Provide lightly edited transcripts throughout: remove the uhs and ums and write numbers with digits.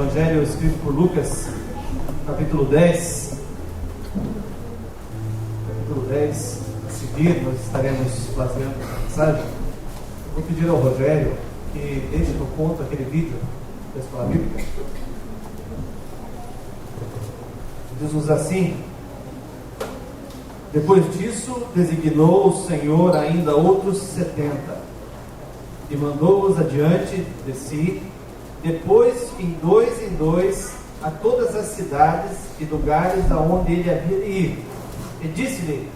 Evangelho escrito por Lucas, capítulo 10. Capítulo 10, a seguir nós estaremos baseando essa mensagem. Vou pedir ao Rogério que deixe no ponto aquele vídeo da escola bíblica. Diz-nos assim: depois disso, designou o Senhor ainda outros 70 e mandou-os adiante de si, depois em dois, a todas as cidades e lugares aonde ele havia de ir. E disse-lhe: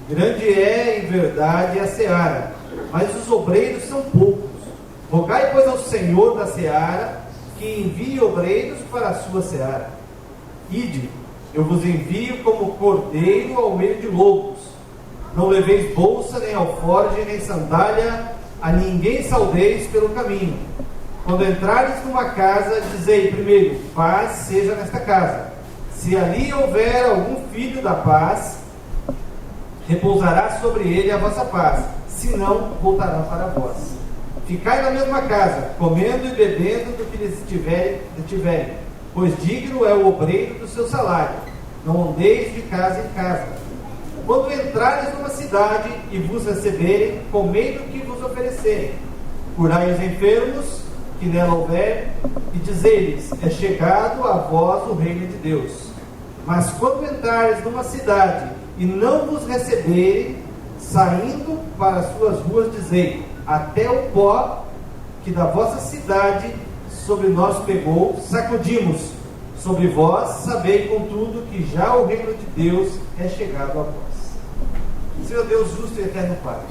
grande é em verdade a seara, mas os obreiros são poucos. Rogai, pois, ao Senhor da seara que envie obreiros para a sua seara. Ide, eu vos envio como cordeiro ao meio de lobos. Não leveis bolsa, nem alforje, nem sandália, a ninguém saudeis pelo caminho. Quando entrares numa casa, dizei primeiro: paz seja nesta casa. Se ali houver algum filho da paz, repousará sobre ele a vossa paz, senão voltará para vós. Ficai na mesma casa, comendo e bebendo do que lhes tiverem, pois digno é o obreiro do seu salário. Não andeis de casa em casa. Quando entrares numa cidade e vos receberem, comei do que vos oferecerem. Curai os enfermos que nela houver, e dizei-lhes: é chegado a vós o reino de Deus. Mas quando entrares numa cidade e não vos receberem, saindo para as suas ruas, dizei: até o pó que da vossa cidade sobre nós pegou, sacudimos. Sobre vós, sabei, contudo, que já o reino de Deus é chegado a vós. Senhor Deus justo e eterno Pai,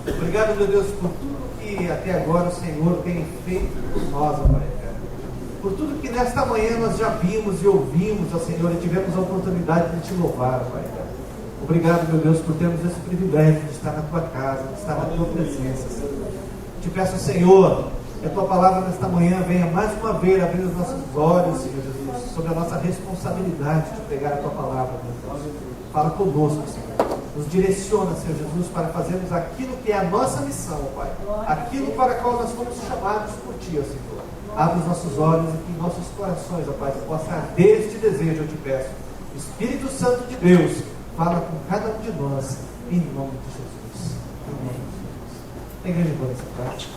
obrigado, meu Deus, por tudo que até agora o Senhor tem feito por nós, ó Pai eterno. Por tudo que nesta manhã nós já vimos e ouvimos, ó Senhor, e tivemos a oportunidade de te louvar, ó Pai eterno. Obrigado, meu Deus, por termos esse privilégio de estar na tua casa, de estar na tua presença, Senhor. Te peço, Senhor, que a tua palavra nesta manhã venha mais uma vez abrir os nossos olhos, Senhor Jesus, sobre a nossa responsabilidade de pegar a tua palavra, meu Deus. Fala conosco, Senhor. Nos direciona, Senhor Jesus, para fazermos aquilo que é a nossa missão, Pai. Aquilo para a qual nós fomos chamados por Ti, ó Senhor. Abre os nossos olhos e que nossos corações, ó Pai, possa arder este desejo, eu te peço. Espírito Santo de Deus, fala com cada um de nós, em nome de Jesus. Amém. A igreja pode essa prática.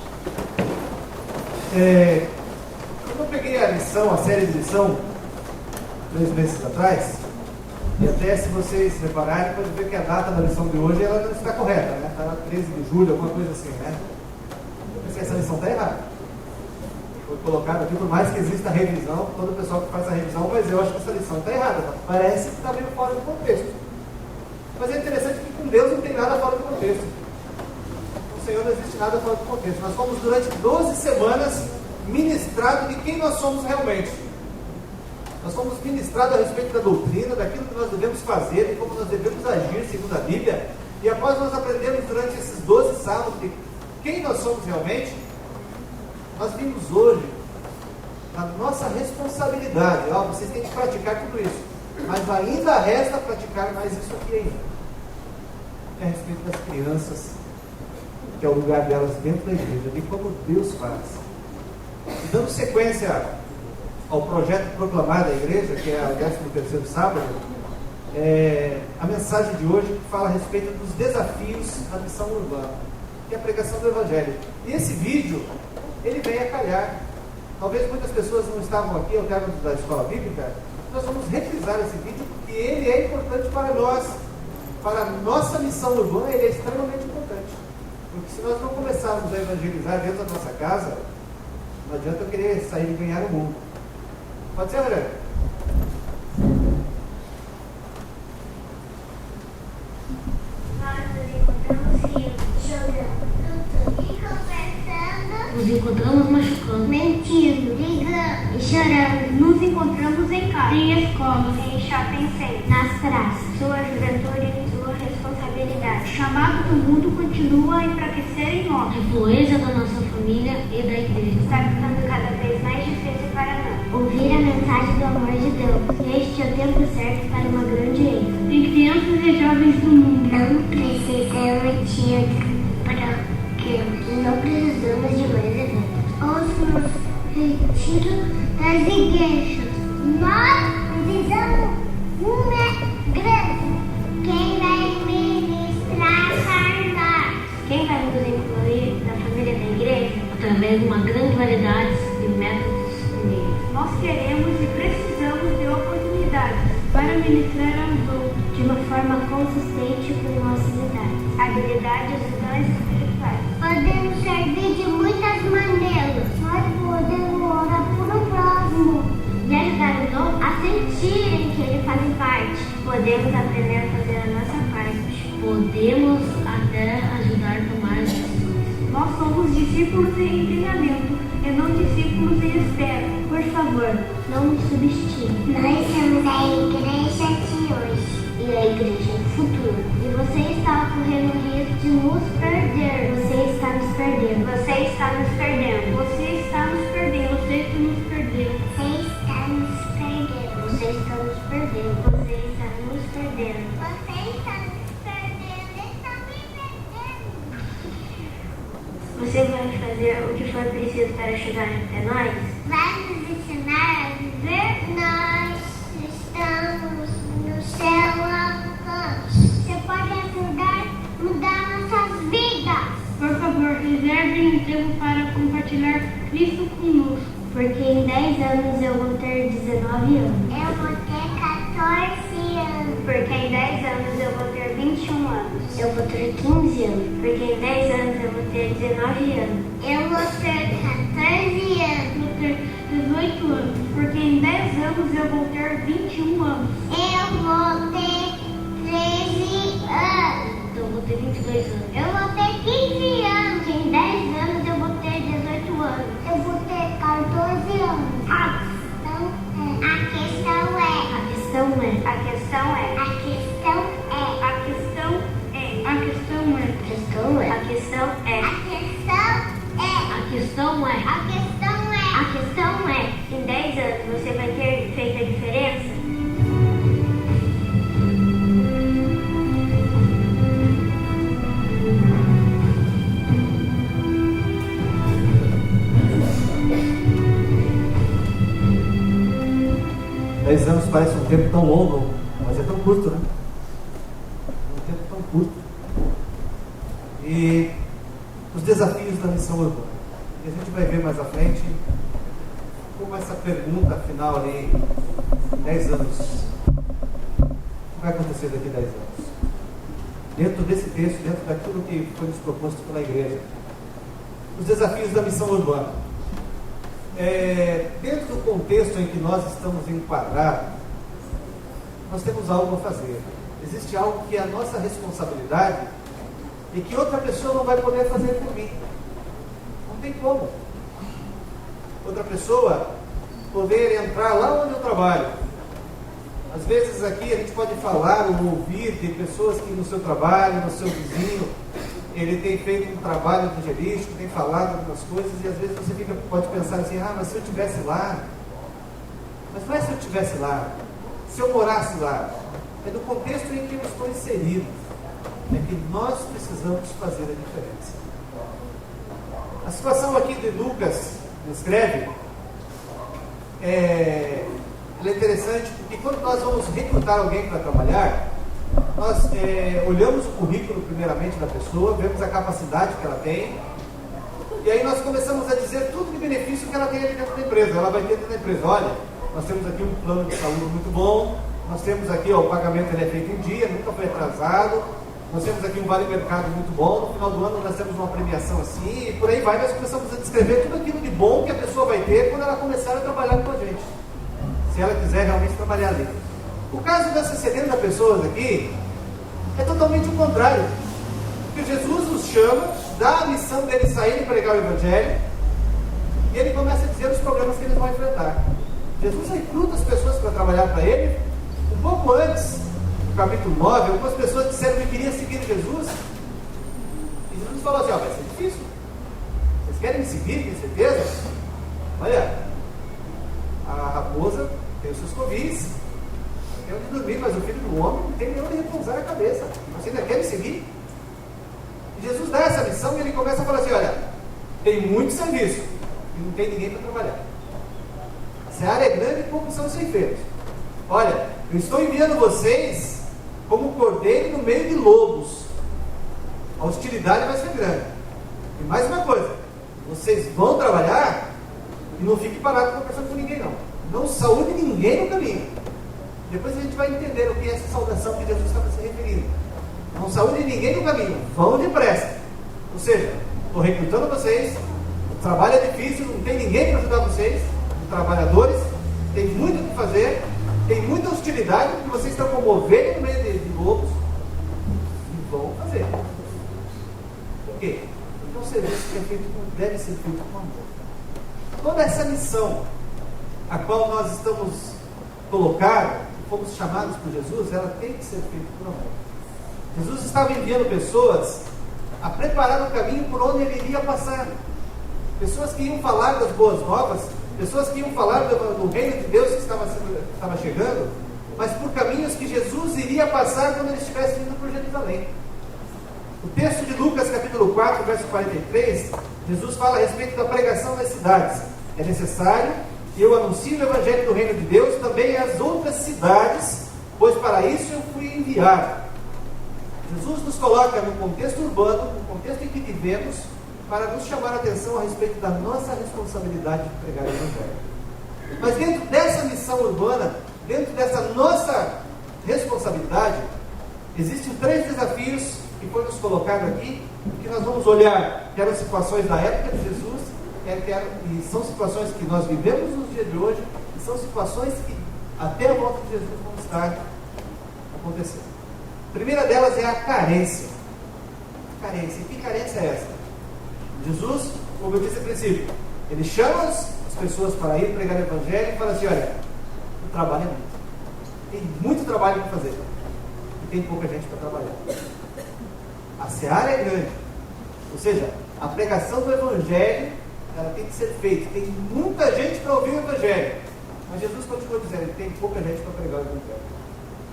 Quando eu peguei a lição, a série de lição, 3 meses atrás, e até se vocês repararem, pode ver que a data da lição de hoje ela não está correta, né? Está 13 de julho, alguma coisa assim, né? Eu pensei, essa lição está errada. Foi colocado aqui, por mais que exista a revisão, todo o pessoal que faz a revisão, mas eu acho que essa lição está errada, tá? Parece que está meio fora do contexto. Mas é interessante que com Deus não tem nada fora do contexto. Com o Senhor não existe nada fora do contexto. Nós fomos durante 12 semanas ministrados de quem nós somos realmente. Nós fomos ministrados a respeito da doutrina, daquilo que nós devemos fazer, de como nós devemos agir segundo a Bíblia. E após nós aprendermos durante esses 12 sábados de quem nós somos realmente, nós vimos hoje a nossa responsabilidade. Ó, vocês têm que praticar tudo isso. Mas ainda resta praticar mais isso aqui ainda. É a respeito das crianças, que é o lugar delas dentro da igreja, de como Deus faz. E dando sequência ao projeto proclamado da igreja, que é o 13º sábado, a mensagem de hoje fala a respeito dos desafios da missão urbana, que é a pregação do Evangelho. E esse vídeo, ele vem a calhar. Talvez muitas pessoas não estavam aqui ao término da escola bíblica. Nós vamos reprisar esse vídeo porque ele é importante para nós, para a nossa missão urbana. Ele é extremamente importante, porque se nós não começarmos a evangelizar dentro da nossa casa, não adianta eu querer sair e ganhar o mundo. Pode ser, Rogério? Nos encontramos machucando, mentindo, ligando e chorando. Nos encontramos em casa, em escolas, em shopping center, nas praças. Sua juventude e sua responsabilidade. O chamado do mundo continua a enfraquecer em nós. A influência da nossa família e da igreja está ficando cada vez mais difícil para nós. Ouvir a mensagem do amor de Deus. Este é o tempo certo para uma grande ênfase. Tem crianças e jovens do mundo. Não precisamos de não precisamos de mais eventos. Ouça o retiro da nas igrejas. Nós precisamos uma grande. Quem vai ministrar carnais? Quem vai nos incluir na família da igreja? Através de uma grande variedade de métodos e meios. Nós queremos e precisamos de oportunidades para ministrar aos outros de uma forma consistente com nossas idades, habilidades e dons espirituais. Podemos servir de muitas maneiras. Nós podemos orar por um próximo e ajudar os outros a sentirem que eles fazem parte. Podemos aprender a fazer a nossa parte. Podemos até ajudar a tomar decisões. Nós somos discípulos em treinamento e não discípulos em espera. Por favor, não nos subestime. Nós somos a igreja de hoje e a igreja do futuro. E você está correndo o risco de nos perder. Você está nos perdendo. Você está nos perdendo. Você está nos perdendo. Você está nos perdendo. Você está nos perdendo. Você está nos perdendo. Você está nos perdendo. Você está me perdendo. Você vai fazer o que for preciso para chegar até nós? Vai nos ensinar a viver? Nós estamos no seu alcance. Você pode ajudar a mudar nossas vidas. Por favor, reserve um tempo para compartilhar Cristo conosco. Porque em 10 anos eu vou ter 19 anos. Eu vou ter 14 anos. Porque em 10 anos eu vou ter 21 anos. Eu vou ter 15 anos. Porque em 10 anos eu vou ter 19 anos. Eu vou ter 14 anos. Vou ter 18 anos. Porque em 10 anos eu vou ter 21 anos. Eu vou ter 13 anos. Então eu vou ter 22 anos. Eu vou ter 15 anos. Em 10 anos eu vou ter 18 anos. Eu vou ter 14 anos. A questão é, em 10 anos você vai ter feito a diferença? Dez anos parece um tempo tão longo, mas é tão curto, né? Um tempo tão curto. E os desafios da missão urbana. E a gente vai ver mais à frente como essa pergunta final ali, em 10 anos, o que vai acontecer daqui a 10 anos? Dentro desse texto, dentro daquilo que foi nos proposto pela igreja. Os desafios da missão urbana. Dentro do contexto em que nós estamos enquadrados, nós temos algo a fazer. Existe algo que é a nossa responsabilidade e que outra pessoa não vai poder fazer por mim. Não tem como outra pessoa poder entrar lá onde eu trabalho. Às vezes aqui a gente pode falar ou ouvir de pessoas que no seu trabalho, no seu vizinho, ele tem feito um trabalho evangelístico, tem falado algumas coisas, e às vezes você pode pensar assim, mas se eu estivesse lá. Mas não é se eu estivesse lá, se eu morasse lá. É do contexto em que eu estou inserido. É que nós precisamos fazer a diferença. A situação aqui de Lucas escreve, ela é interessante, porque quando nós vamos recrutar alguém para trabalhar, nós olhamos o currículo primeiramente da pessoa, vemos a capacidade que ela tem, e aí nós começamos a dizer tudo de benefício que ela tem ali dentro da empresa. Ela vai ter dentro da empresa, olha, nós temos aqui um plano de saúde muito bom, nós temos aqui, o pagamento ele é feito em dia, nunca foi atrasado, nós temos aqui um vale-mercado muito bom, no final do ano nós temos uma premiação assim, e por aí vai, nós começamos a descrever tudo aquilo de bom que a pessoa vai ter quando ela começar a trabalhar com a gente, se ela quiser realmente trabalhar ali. O caso dessas 70 pessoas aqui é totalmente o contrário, porque Jesus os chama, dá a missão deles saírem e pregar o Evangelho, e ele começa a dizer os problemas que eles vão enfrentar. Jesus recruta as pessoas para trabalhar para ele. Um pouco antes, no capítulo 9, algumas pessoas disseram que queriam seguir Jesus, e Jesus falou assim, vai ser difícil, vocês querem me seguir, tem certeza? Olha, a raposa tem os seus covis, tem onde dormir, mas o filho do homem não tem nem onde repousar a cabeça. Você ainda quer me seguir? E Jesus dá essa missão e ele começa a falar assim, olha, tem muito serviço e não tem ninguém para trabalhar. A seara é grande e poucos são os ceifeiros. Olha, eu estou enviando vocês como cordeiro no meio de lobos. A hostilidade vai ser grande. E mais uma coisa, vocês vão trabalhar e não fiquem parados conversando com ninguém não. Não saúde ninguém no caminho. Depois a gente vai entender o que é essa saudação que Jesus estava se referindo. Não saúde ninguém no caminho, vão depressa. Ou seja, estou recrutando vocês, o trabalho é difícil, não tem ninguém para ajudar vocês, os trabalhadores, tem muito o que fazer, tem muita hostilidade, porque vocês estão como ovelhas no meio de lobos, e vão fazer. Por quê? Porque o serviço que é feito deve ser feito com amor. Toda essa missão a qual nós estamos colocados, fomos chamados por Jesus, ela tem que ser feita por amor. Jesus estava enviando pessoas a preparar o caminho por onde ele iria passar. Pessoas que iam falar das boas novas, pessoas que iam falar do reino de Deus que estava chegando, mas por caminhos que Jesus iria passar quando ele estivesse indo por Jerusalém. O texto de Lucas, capítulo 4, verso 43, Jesus fala a respeito da pregação nas cidades. É necessário que eu anuncie o evangelho do reino de Deus também às outras cidades, pois para isso eu fui enviado. Jesus nos coloca no contexto urbano, no contexto em que vivemos, para nos chamar a atenção a respeito da nossa responsabilidade de pregar o evangelho. Mas dentro dessa missão urbana, dentro dessa nossa responsabilidade, existem 3 desafios que foram nos colocados aqui, que nós vamos olhar, que eram situações da época de Jesus, e são situações que nós vivemos nos dias de hoje, e são situações que até a volta de Jesus vão estar acontecendo. A primeira delas é a carência. Carência. E que carência é essa? Jesus, como eu disse a princípio, ele chama as pessoas para ir pregar o evangelho e fala assim: olha, o trabalho é muito. Tem muito trabalho para fazer. E tem pouca gente para trabalhar. A seara é grande. Ou seja, a pregação do evangelho, ela tem que ser feita. Tem muita gente para ouvir o evangelho. Mas Jesus continua dizendo: tem pouca gente para pregar o evangelho.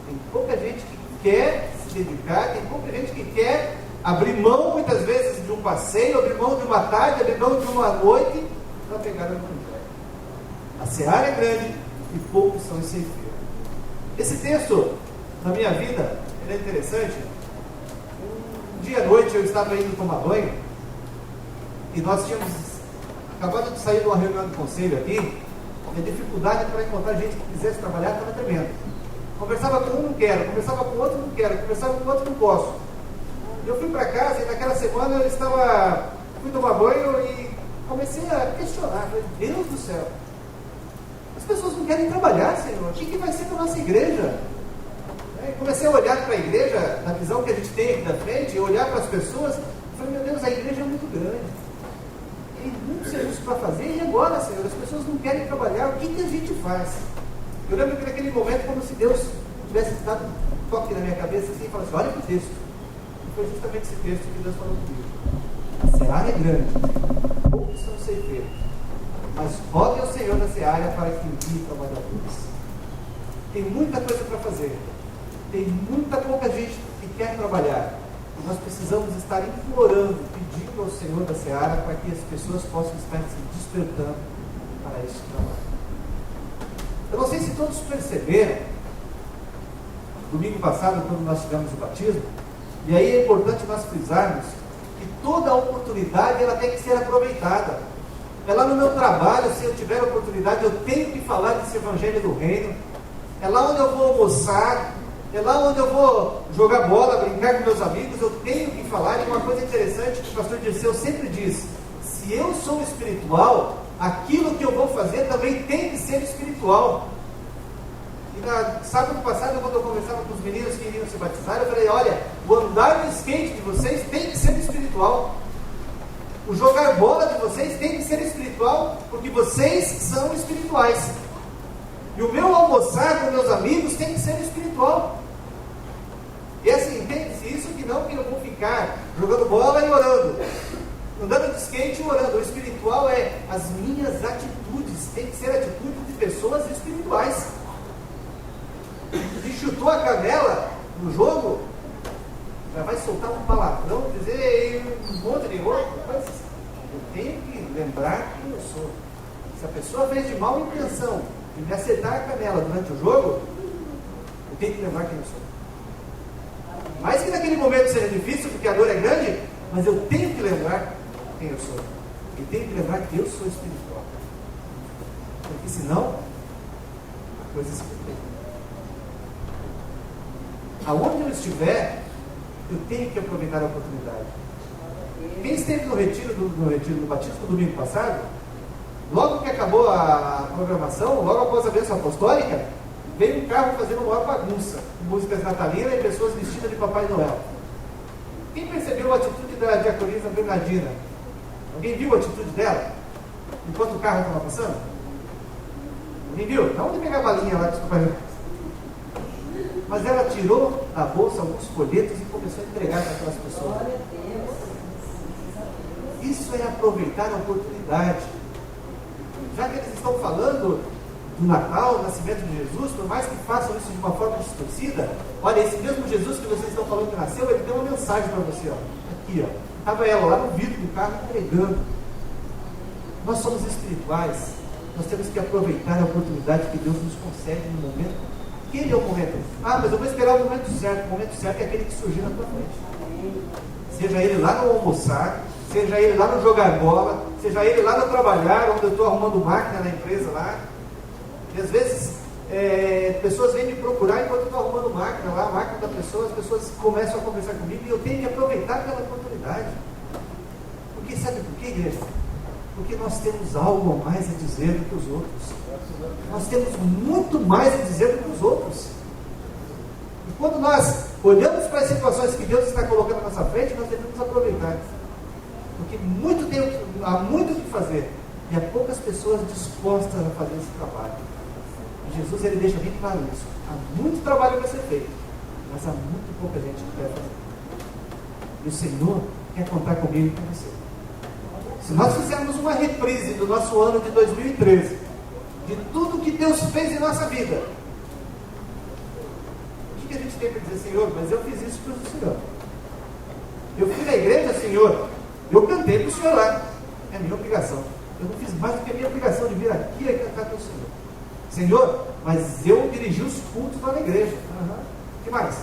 Tem pouca gente que quer se dedicar, tem pouca gente que quer abrir mão, muitas vezes, de um passeio, abrir mão de uma tarde, abrir mão de uma noite, para pegar o evangelho. A seara é grande e poucos são os ceifeiros. Esse texto, na minha vida, ele é interessante. Um dia à noite eu estava indo tomar banho, e nós tínhamos acabado de sair de uma reunião de conselho aqui, e a dificuldade para encontrar gente que quisesse trabalhar estava tremenda. Conversava com um, não quero, conversava com o outro, não quero, conversava com o outro, não posso. Eu fui para casa e naquela semana fui tomar banho e comecei a questionar. Falei: Deus do céu, as pessoas não querem trabalhar, Senhor, o que vai ser da nossa igreja? Comecei a olhar para a igreja, na visão que a gente tem aqui da frente, e olhar para as pessoas, e falei: meu Deus, a igreja é muito grande, tem muito serviço para fazer, e agora, Senhor, as pessoas não querem trabalhar, o que a gente faz? Eu lembro que naquele momento, como se Deus tivesse dado um toque na minha cabeça assim, e falasse: olha para o texto. E foi justamente esse texto que Deus falou comigo. A seara é grande, poucos são ceifeiros, mas rogue ao Senhor da seara para que envie trabalhadores. Tem muita coisa para fazer, tem muita pouca gente que quer trabalhar, e nós precisamos estar implorando, pedindo ao Senhor da seara para que as pessoas possam estar se despertando para esse trabalho. Eu não sei se todos perceberam, domingo passado, quando nós tivemos o batismo, e aí é importante nós frisarmos que toda oportunidade ela tem que ser aproveitada. É lá no meu trabalho, se eu tiver oportunidade, eu tenho que falar desse evangelho do reino. É lá onde eu vou almoçar, é lá onde eu vou jogar bola, brincar com meus amigos, eu tenho que falar. E uma coisa interessante que o pastor Dirceu sempre diz: se eu sou espiritual, aquilo que eu vou fazer também tem que ser espiritual. E sábado passado, quando eu conversava com os meninos que iriam se batizar, eu falei: olha, o andar no skate de vocês tem que ser espiritual. O jogar bola de vocês tem que ser espiritual, porque vocês são espirituais. E o meu almoçar com meus amigos tem que ser espiritual. E assim, entende-se isso, que não que eu vou ficar jogando bola e orando, andando de skate e orando. O espiritual é as minhas atitudes, tem que ser atitude de pessoas espirituais. Se chutou a canela no jogo, já vai soltar um palavrão, dizer um monte de outro, mas eu tenho que lembrar quem eu sou. Se a pessoa fez de mal intenção, e me acertar a canela durante o jogo, eu tenho que lembrar quem eu sou. Mais que naquele momento seja difícil, porque a dor é grande, mas eu tenho que lembrar quem eu sou. E tenho que lembrar que eu sou espiritual. Porque senão, a coisa se complica. Aonde eu estiver, eu tenho que aproveitar a oportunidade. Quem esteve no retiro do batismo no domingo passado, logo que acabou a programação, logo após a bênção apostólica, veio um carro fazendo uma maior bagunça, com músicas natalinas e pessoas vestidas de Papai Noel. Quem percebeu a atitude da diaconisa Bernardina? Alguém viu a atitude dela? Enquanto o carro estava passando? Alguém viu? Não de pegar a balinha lá, desculpa. Mas ela tirou da bolsa alguns folhetos e começou a entregar para aquelas pessoas. Isso é aproveitar a oportunidade. Já que eles estão falando do Natal, do nascimento de Jesus, por mais que façam isso de uma forma distorcida, olha, esse mesmo Jesus que vocês estão falando que nasceu, ele tem uma mensagem para você, ó. Aqui, ó. Estava ela lá no vidro do carro entregando. Nós somos espirituais. Nós temos que aproveitar a oportunidade que Deus nos concede no momento. Aquele é o momento. Ah, mas eu vou esperar o momento certo. O momento certo é aquele que surgir na tua frente. Seja ele lá no almoçar, seja ele lá no jogar bola, seja ele lá no trabalhar, onde eu estou arrumando máquina na empresa lá. E às vezes, pessoas vêm me procurar enquanto eu estou arrumando máquina lá, a máquina da pessoa, as pessoas começam a conversar comigo e eu tenho que aproveitar aquela oportunidade. Porque sabe por quê, igreja? Porque nós temos algo a mais a dizer do que os outros. Nós temos muito mais a dizer do que os outros. E quando nós olhamos para as situações que Deus está colocando na nossa frente, nós devemos aproveitar. Porque há muito o que fazer. E há poucas pessoas dispostas a fazer esse trabalho. E Jesus ele deixa bem claro isso. Há muito trabalho para ser feito, mas há muito pouca gente que quer fazer. E o Senhor quer contar comigo e com você. Se nós fizermos uma reprise do nosso ano de 2013, de tudo que Deus fez em nossa vida, o que a gente tem para dizer? Senhor, mas eu fiz isso para o Senhor. Eu fui na igreja, Senhor, eu cantei para o Senhor lá. É a minha obrigação. Eu não fiz mais do que a minha obrigação de vir aqui e cantar para o Senhor. Senhor, mas eu dirigi os cultos lá na igreja. O que mais?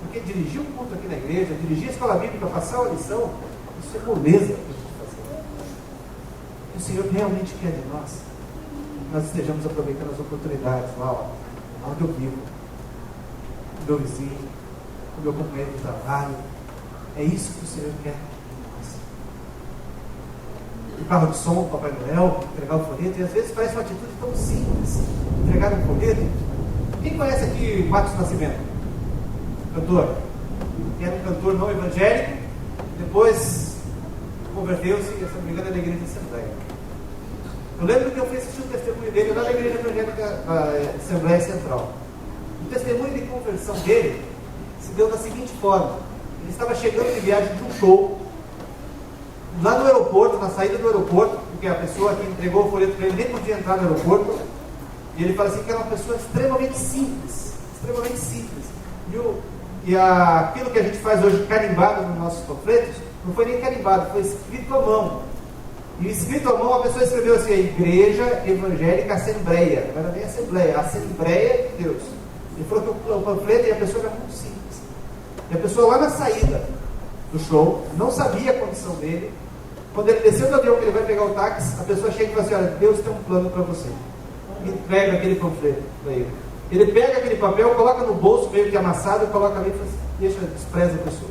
Porque dirigir um culto aqui na igreja, dirigir a escola bíblica, passar uma lição, isso é moleza para a gente fazer. O Senhor realmente quer de nós que nós estejamos aproveitando as oportunidades lá, onde eu vivo, o meu vizinho, o meu companheiro de trabalho. É isso que o Senhor quer de nós. O carro de som do Papai Noel, entregar o folheto, e às vezes parece uma atitude tão simples, entregar um folheto. Quem conhece aqui Marcos Nascimento? Cantor. Era um cantor não evangélico, depois converteu-se, se não me engano, na igreja de Assembleia. Eu lembro que eu fui assistir o testemunho dele lá na igreja evangélica Assembleia Central. O testemunho de conversão dele se deu da seguinte forma: ele estava chegando de viagem de um show, lá no aeroporto, na saída do aeroporto, porque a pessoa que entregou o folheto para ele nem podia entrar no aeroporto, e ele fala assim que era uma pessoa extremamente simples, e aquilo que a gente faz hoje carimbado nos nossos panfletos, não foi nem carimbado, foi escrito à mão. E escrito à mão, a pessoa escreveu assim: Igreja Evangélica Assembleia. Não era nem Assembleia, Assembleia de Deus. Ele falou que o panfleto e a pessoa era muito simples. E a pessoa lá na saída do show, não sabia a condição dele. Quando ele desceu do avião, que ele vai pegar o táxi, a pessoa chega e fala assim: olha, Deus tem um plano para você. E entrega aquele panfleto para ele. Ele pega aquele papel, coloca no bolso, meio que amassado, e coloca ali e despreza a pessoa.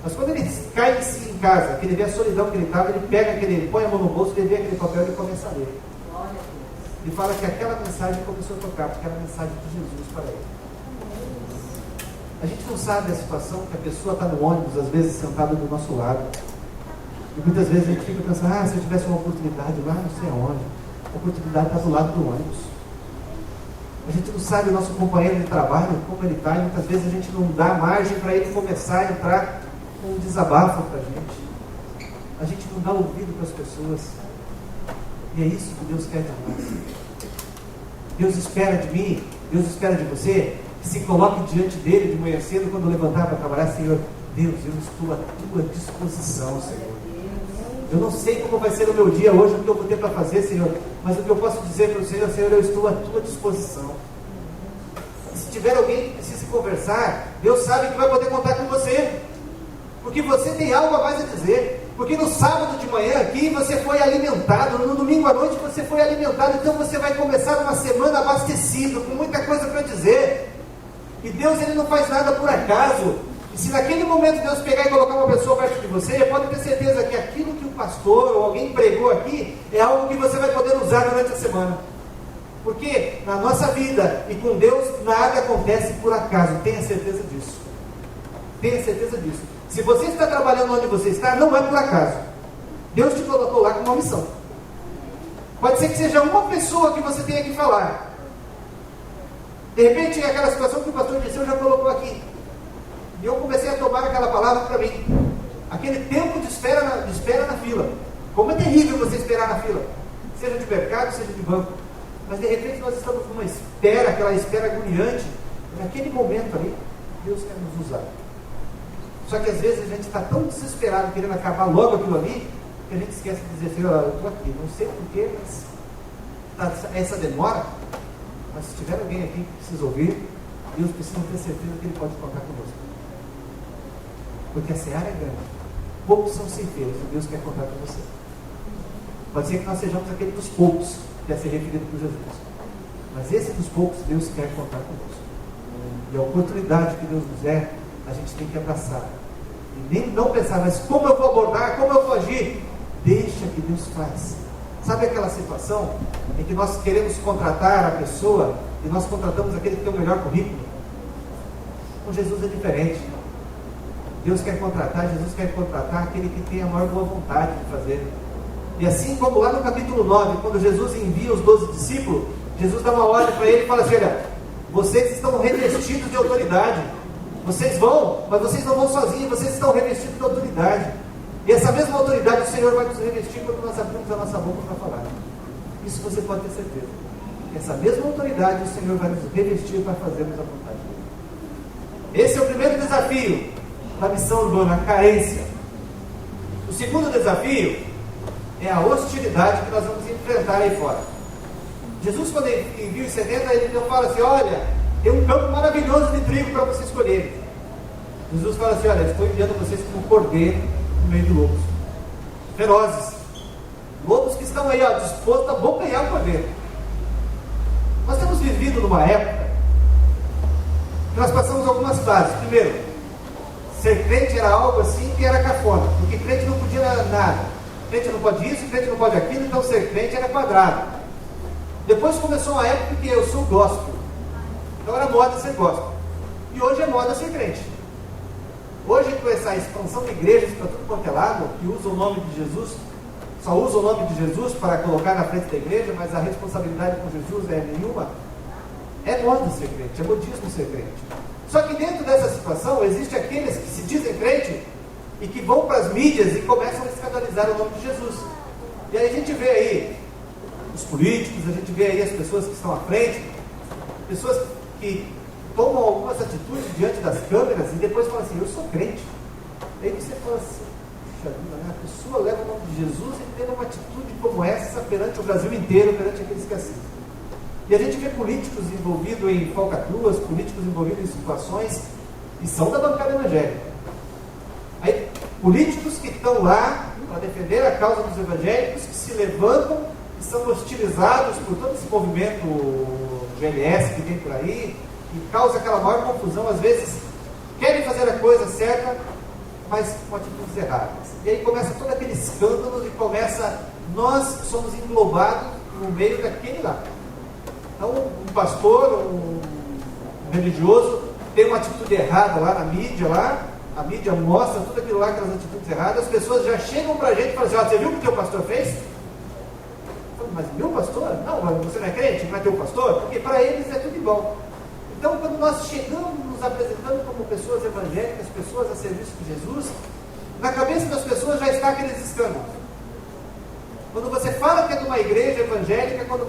Mas quando ele cai em casa, que ele vê a solidão que ele estava, ele põe a mão no bolso, ele vê aquele papel e ele começa a ler. Ele fala que aquela mensagem começou a tocar, porque era a mensagem de Jesus para ele. A gente não sabe a situação que a pessoa está no ônibus, às vezes sentada do nosso lado. E muitas vezes a gente fica pensando: se eu tivesse uma oportunidade lá, não sei aonde. A oportunidade está do lado do ônibus. A gente não sabe o nosso companheiro de trabalho, como ele está, e muitas vezes a gente não dá margem para ele começar a entrar com um desabafo para a gente. A gente não dá ouvido para as pessoas. E é isso que Deus quer de nós. Deus espera de mim, Deus espera de você, que se coloque diante dele de manhã cedo, quando levantar para trabalhar: Senhor, Deus, eu estou à tua disposição, Senhor. Eu não sei como vai ser o meu dia hoje, o que eu vou ter para fazer, Senhor, mas o que eu posso dizer para o Senhor, Senhor, eu estou à tua disposição. E se tiver alguém que precise conversar, Deus sabe que vai poder contar com você, porque você tem algo a mais a dizer. Porque no sábado de manhã aqui você foi alimentado, no domingo à noite você foi alimentado, então você vai começar uma semana abastecido, com muita coisa para dizer. E Deus, Ele não faz nada por acaso. E se naquele momento Deus pegar e colocar uma pessoa perto de você, pode ter certeza que aquilo que o pastor ou alguém pregou aqui é algo que você vai poder usar durante a semana. Porque na nossa vida e com Deus nada acontece por acaso, tenha certeza disso. Tenha certeza disso. Se você está trabalhando onde você está, não é por acaso. Deus te colocou lá com uma missão. Pode ser que seja uma pessoa que você tenha que falar. De repente, aquela situação que o pastor disse, já colocou aqui. E eu comecei a tomar aquela palavra para mim. Aquele tempo de espera na fila. Como é terrível você esperar na fila. Seja de mercado, seja de banco. Mas de repente nós estamos numa espera, aquela espera agoniante. E naquele momento ali, Deus quer nos usar. Só que às vezes a gente está tão desesperado, querendo acabar logo aquilo ali, que a gente esquece de dizer, Senhor, eu estou aqui, não sei porquê, mas essa demora, mas se tiver alguém aqui que precisa ouvir, Deus precisa ter certeza que Ele pode contar conosco. Porque a seara é grande, poucos são ceifeiros, e Deus quer contar com você. Pode ser que nós sejamos aquele dos poucos, que é ser referido por Jesus. Mas esse dos poucos, Deus quer contar conosco. E a oportunidade que Deus nos der, a gente tem que abraçar. E nem não pensar, mas como eu vou abordar, como eu vou agir? Deixa que Deus faz. Sabe aquela situação em que nós queremos contratar a pessoa e nós contratamos aquele que tem o melhor currículo? Com Jesus é diferente. Deus quer contratar, Jesus quer contratar aquele que tem a maior boa vontade de fazer. E assim como lá no capítulo 9, quando Jesus envia os 12 discípulos, Jesus dá uma ordem para ele e fala assim, olha, vocês estão revestidos de autoridade. Vocês vão, mas vocês não vão sozinhos, vocês estão revestidos de autoridade. E essa mesma autoridade o Senhor vai nos revestir quando nós abrimos a nossa boca para falar. Isso você pode ter certeza. Essa mesma autoridade o Senhor vai nos revestir para fazermos a vontade dele. Esse é o primeiro desafio da missão urbana, a carência. O segundo desafio é a hostilidade que nós vamos enfrentar aí fora. Jesus, quando ele envia os 70, ele não fala assim, olha, tem um campo maravilhoso de trigo para você escolher. Jesus fala assim, olha, estou enviando vocês como um cordeiro no meio de lobos. Ferozes. Lobos que estão aí, ó, dispostos a abocanhar o cordeiro. Nós temos vivido numa época que nós passamos algumas fases. Primeiro, ser crente era algo assim que era cafona, porque crente não podia nada. Crente não pode isso, crente não pode aquilo, então ser crente era quadrado. Depois começou uma época que eu sou gospel. Então era moda ser gospel. E hoje é moda ser crente. Hoje, com essa expansão de igrejas para tudo quanto é lado, que usa o nome de Jesus, só usa o nome de Jesus para colocar na frente da igreja, mas a responsabilidade com Jesus é nenhuma. É moda ser crente, é modismo ser crente. Só que dentro dessa situação, existe aqueles que se dizem crente e que vão para as mídias e começam a escandalizar o nome de Jesus. E aí a gente vê aí os políticos, a gente vê aí as pessoas que estão à frente, pessoas que tomam algumas atitudes diante das câmeras e depois falam assim, eu sou crente. Aí você fala assim, puxa vida, né? A pessoa leva o nome de Jesus e tem uma atitude como essa perante o Brasil inteiro, perante aqueles que assistem. E a gente vê políticos envolvidos em falcatruas, políticos envolvidos em situações que são da bancada evangélica. Aí, políticos que estão lá para defender a causa dos evangélicos, que se levantam e são hostilizados por todo esse movimento GLS que vem por aí, e causa aquela maior confusão. Às vezes querem fazer a coisa certa, mas com atitudes erradas. E aí começa todo aquele escândalo e começa, nós somos englobados no meio daquele lá. Então um pastor, um religioso tem uma atitude errada lá na mídia, lá, a mídia mostra tudo aquilo lá, aquelas atitudes erradas, as pessoas já chegam pra gente e falam assim, ó, você viu o que o teu pastor fez? Eu falo, mas meu pastor? Não, você não é crente, não é teu pastor? Porque para eles é tudo igual. Então, quando nós chegamos nos apresentando como pessoas evangélicas, pessoas a serviço de Jesus, na cabeça das pessoas já está aqueles escândalos. Quando você fala que é de uma igreja evangélica, quando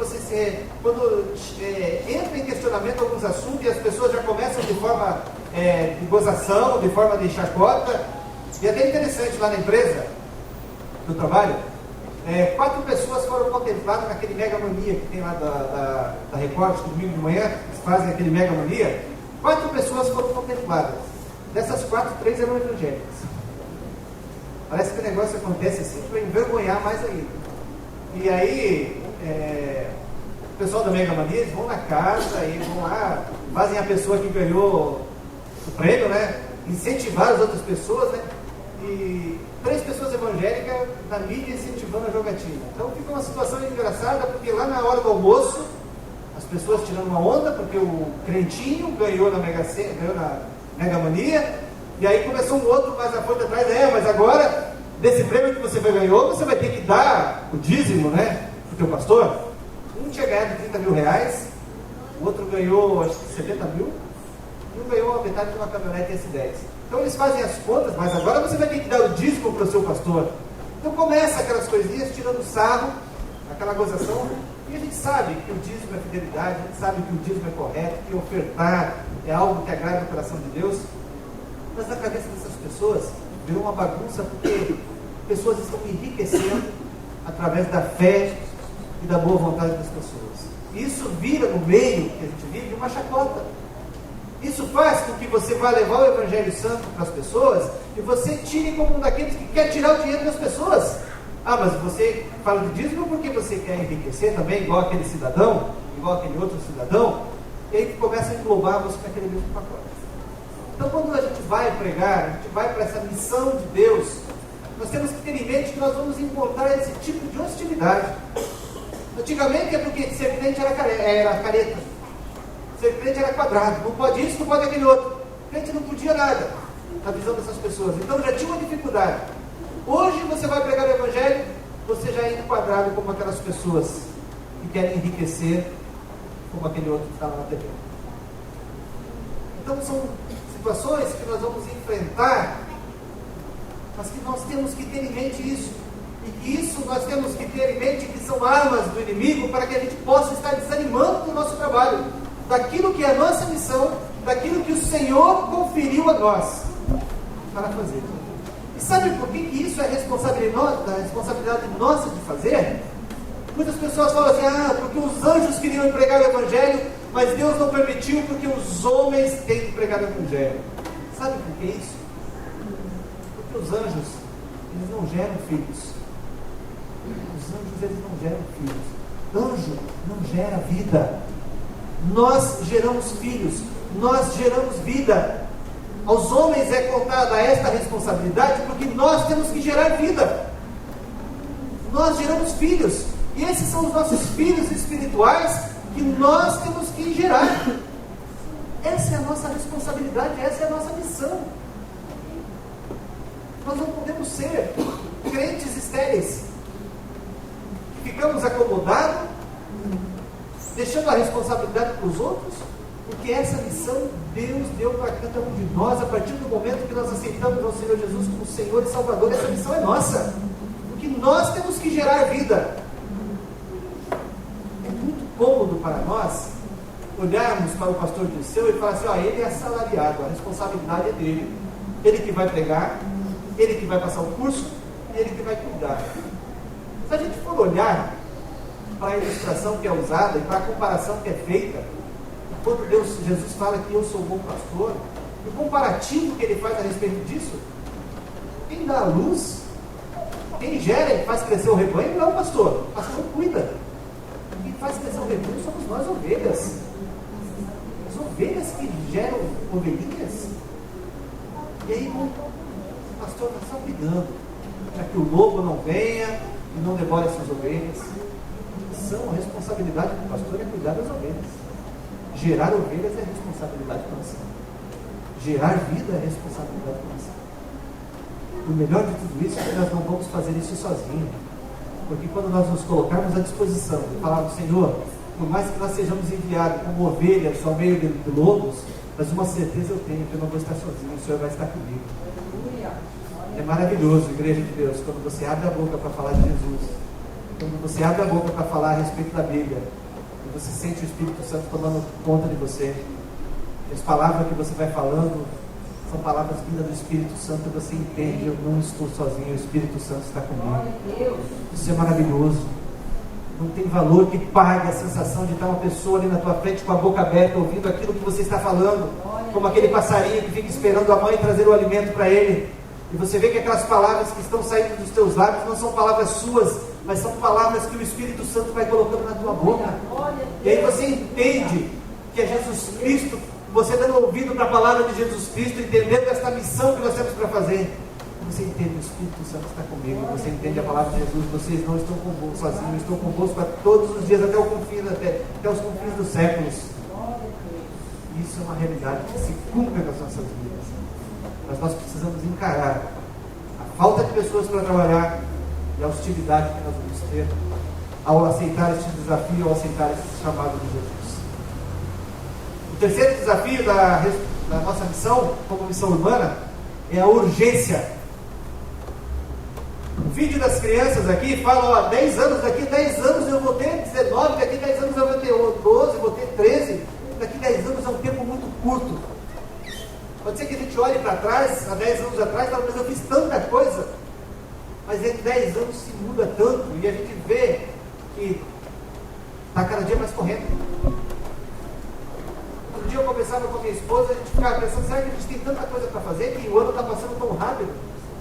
entra em questionamento alguns assuntos e as pessoas já começam de forma de gozação, de forma de chacota. E até interessante lá na empresa, do trabalho, 4 pessoas foram contempladas naquele Mega Mania que tem lá da Record, domingo de manhã, eles fazem aquele Mega Mania. 4 pessoas foram contempladas. Dessas 4, 3 eram evangélicas. Parece que o negócio acontece assim para envergonhar mais ainda. E aí, o pessoal da Mega Mania, eles vão na casa, eles vão lá, fazem a pessoa que ganhou o prêmio, né? Incentivar as outras pessoas, né? E 3 pessoas evangélicas na mídia incentivando a jogatina. Então fica uma situação engraçada, porque lá na hora do almoço, as pessoas tirando uma onda, porque o crentinho ganhou na Mega Mania, e aí começou um outro mais à frente atrás, mas agora, desse prêmio que você ganhou, você vai ter que dar o dízimo, né, pro teu pastor. Um tinha ganhado 30 mil reais, o outro ganhou, acho que 70 mil, e um ganhou a metade de uma caminhonete S10. Então eles fazem as contas, mas agora você vai ter que dar o dízimo para o seu pastor. Então começa aquelas coisinhas tirando sarro, aquela gozação, e a gente sabe que o dízimo é fidelidade, a gente sabe que o dízimo é correto, que ofertar é algo que agrada o coração de Deus, mas na cabeça dessas pessoas virou uma bagunça, porque pessoas estão enriquecendo através da fé e da boa vontade das pessoas. E isso vira no meio que a gente vive uma chacota. Isso faz com que você vá levar o Evangelho Santo para as pessoas e você tire como um daqueles que quer tirar o dinheiro das pessoas. Mas você fala de dízimo porque você quer enriquecer também, igual aquele cidadão, igual aquele outro cidadão, e aí começa a englobar você naquele mesmo pacote. Então, quando a gente vai pregar, a gente vai para essa missão de Deus, nós temos que ter em mente que nós vamos encontrar esse tipo de hostilidade. Antigamente é porque ser crente era careta. Ser crente era quadrado. Não pode isso, não pode aquele outro. Crente não podia nada, na visão dessas pessoas. Então já tinha uma dificuldade. Hoje você vai pregar o Evangelho, você já é enquadrado como aquelas pessoas que querem enriquecer, como aquele outro que está lá na TV. Então são situações que nós vamos enfrentar, mas que nós temos que ter em mente isso. E que isso nós temos que ter em mente que são armas do inimigo para que a gente possa estar desanimando do nosso trabalho, daquilo que é a nossa missão, daquilo que o Senhor conferiu a nós para fazer. E sabe por que isso é responsabilidade nossa de fazer? Muitas pessoas falam assim, porque os anjos queriam pregar o Evangelho, mas Deus não permitiu porque os homens têm que pregar o Evangelho. Sabe por que isso? Porque os anjos, eles não geram filhos. Os anjos, eles não geram filhos. Anjo não gera vida. Nós geramos filhos. Nós geramos vida. Aos homens é contada esta responsabilidade porque nós temos que gerar vida. Nós geramos filhos. E esses são os nossos filhos espirituais que nós temos que gerar. Essa é a nossa responsabilidade, essa é a nossa missão. Nós não podemos ser crentes estéreis. Ficamos acomodados, deixando a responsabilidade para os outros, porque essa missão Deus deu para cada um de nós, a partir do momento que nós aceitamos o Senhor Jesus como Senhor e Salvador. Essa missão é nossa, porque nós temos que gerar vida. É muito cômodo para nós olharmos para o pastor Dirceu e falar assim, ele é assalariado, a responsabilidade é dele, ele que vai pregar, ele que vai passar o curso, ele que vai cuidar. Se a gente for olhar para a ilustração que é usada e para a comparação que é feita, quando Jesus fala que eu sou o bom pastor, o comparativo que ele faz a respeito disso, quem dá a luz, quem gera e faz crescer o rebanho não é o pastor. O pastor cuida. Quem faz crescer o rebanho somos nós, ovelhas. As ovelhas que geram ovelhinhas. E aí o pastor está só cuidando para que o lobo não venha e não devore essas ovelhas. A responsabilidade do pastor é cuidar das ovelhas. Gerar ovelhas é responsabilidade nossa. Gerar vida é responsabilidade nossa. O melhor de tudo isso é que nós não vamos fazer isso sozinhos. Porque quando nós nos colocarmos à disposição de falar do Senhor, por mais que nós sejamos enviados como ovelhas ao meio de lobos, mas uma certeza eu tenho, que eu não vou estar sozinho, o Senhor vai estar comigo. É maravilhoso, igreja de Deus, quando você abre a boca para falar de Jesus, quando você abre a boca para falar a respeito da Bíblia, e você sente o Espírito Santo tomando conta de você, as palavras que você vai falando São palavras vindas do Espírito Santo, e você entende, eu não estou sozinho, o Espírito Santo está comigo. Isso é maravilhoso. Não tem valor que pague a sensação de estar uma pessoa ali na tua frente com a boca aberta, ouvindo aquilo que você está falando, como aquele passarinho que fica esperando a mãe trazer o alimento para ele. E você vê que aquelas palavras que estão saindo dos teus lábios não são palavras suas, mas são palavras que o Espírito Santo vai colocando na tua boca. E aí você entende que é Jesus Cristo, você dando ouvido para a palavra de Jesus Cristo, entendendo esta missão que nós temos para fazer. Você entende, o Espírito Santo está comigo, você entende a palavra de Jesus, vocês não estão convosco sozinhos, eu estou convosco a todos os dias, até os confins dos séculos. Isso é uma realidade que se cumpre nas nossas vidas. Mas nós precisamos encarar a falta de pessoas para trabalhar e a hostilidade que nós vamos ter ao aceitar este desafio, ao aceitar esse chamado de Jesus. O terceiro desafio da nossa missão, como missão urbana, é a urgência. O vídeo das crianças aqui fala, 10 anos, daqui 10 anos eu vou ter 19, daqui 10 anos eu vou ter 12, vou ter 13, daqui 10 anos é um tempo muito curto. Pode ser que a gente olhe para trás, há 10 anos atrás, fala, mas eu fiz tanta coisa, mas em 10 anos se muda tanto, e a gente vê que está cada dia mais correndo. Outro dia eu conversava com a minha esposa, a gente ficava pensando, será que a gente tem tanta coisa para fazer que o ano está passando tão rápido?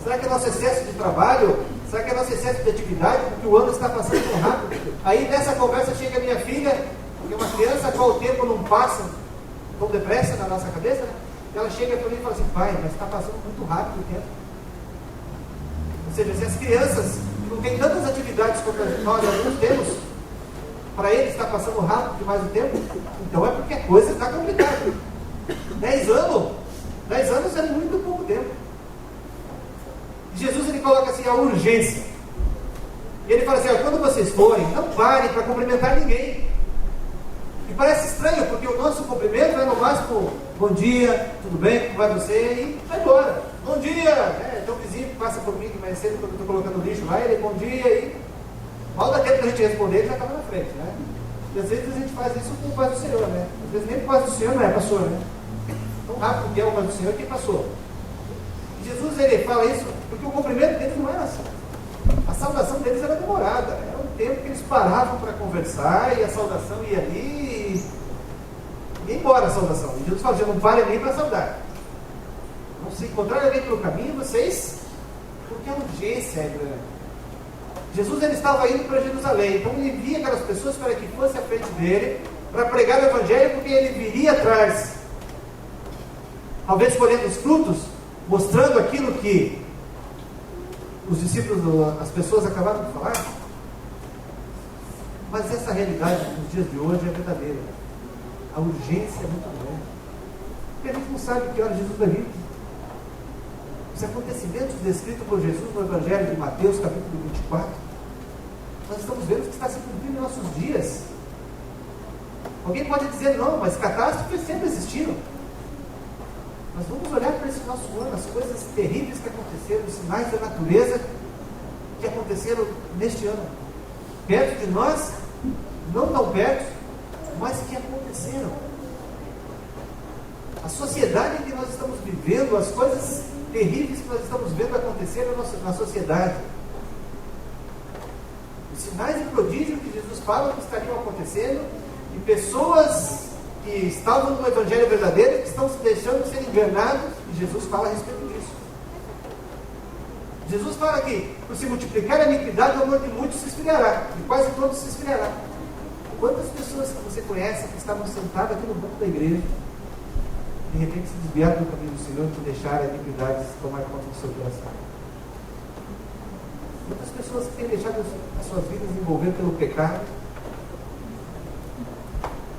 Será que é nosso excesso de trabalho? Será que é nosso excesso de atividade? Porque o ano está passando tão rápido. Aí nessa conversa chega a minha filha, que é uma criança, qual o tempo não passa tão depressa na nossa cabeça, né? Ela chega para mim e fala assim, pai, mas está passando muito rápido o tempo. Ou seja, se as crianças não têm tantas atividades como nós adultos temos, para eles está passando rápido demais o tempo, então é porque a coisa está complicada. 10 anos é muito pouco tempo. Jesus ele coloca assim a urgência. E ele fala assim, quando vocês forem, não parem para cumprimentar ninguém. E parece estranho, porque o nosso cumprimento é no máximo, bom dia, tudo bem, como vai você? E vai embora. Bom dia! Então o vizinho que passa por mim, que mais cedo quando eu estou colocando lixo lá, ele, bom dia, e mal dá tempo da gente responder, ele já estava na frente, né? E às vezes a gente faz isso com o paz do Senhor, né? Às vezes nem o paz do Senhor não é, passou, né? Tão rápido que é o paz do Senhor que passou. E Jesus ele fala isso porque o cumprimento deles não era assim. A saudação deles era demorada. Era um tempo que eles paravam para conversar e a saudação ia ali e ia embora a saudação. E Jesus fala, não parem nem para saudar. Não se encontrarem alguém pelo caminho, vocês, porque a urgência é grande. Jesus ele estava indo para Jerusalém, então ele via aquelas pessoas para que fosse à frente dele para pregar o Evangelho, porque ele viria atrás, talvez colhendo os frutos, mostrando aquilo que os discípulos, as pessoas acabaram de falar. Mas essa realidade nos dias de hoje é verdadeira. A urgência é muito grande, porque a gente não sabe que hora Jesus vai vir. Os acontecimentos descritos por Jesus no Evangelho de Mateus, capítulo 24, nós estamos vendo que está se cumprindo em nossos dias. Alguém pode dizer, não, mas catástrofes sempre existiram. Mas vamos olhar para esse nosso ano, as coisas terríveis que aconteceram, os sinais da natureza que aconteceram neste ano. Perto de nós, não tão perto, mas que aconteceram. A sociedade em que nós estamos vivendo, as coisas terríveis que nós estamos vendo acontecer na sociedade. Os sinais e prodígios que Jesus fala que estariam acontecendo, e pessoas que estavam no Evangelho verdadeiro, que estão se deixando ser enganados, e Jesus fala a respeito disso. Jesus fala que, por se multiplicar a iniquidade, o amor de muitos se esfriará, e quase todos se esfriará. Quantas pessoas que você conhece que estavam sentadas aqui no banco da igreja, de repente se desviaram do caminho do Senhor por deixar a iniquidade tomar conta do seu coração? Muitas pessoas que têm deixado as suas vidas envolver pelo pecado.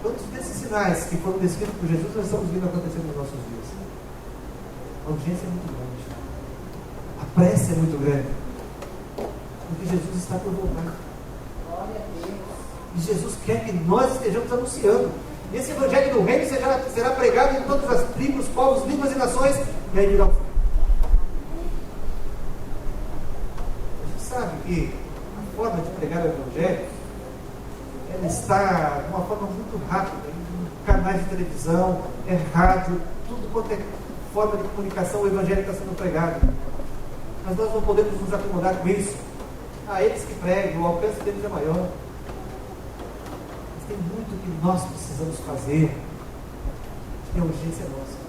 Quantos desses sinais que foram descritos por Jesus nós estamos vendo acontecer nos nossos dias? A urgência é muito grande. A pressa é muito grande. Porque Jesus está por voltar. E Jesus quer que nós estejamos anunciando. E esse Evangelho do Reino será pregado em todas as tribos, povos, línguas e nações. E aí virá o fim. A gente sabe que a forma de pregar o Evangelho, ela está de uma forma muito rápida, em canais de televisão, rádio, tudo quanto é forma de comunicação o Evangelho está sendo pregado. Mas nós não podemos nos acomodar com isso. Eles que pregam, o alcance deles é maior. Mas tem muito que nós precisamos fazer. E a urgência é nossa.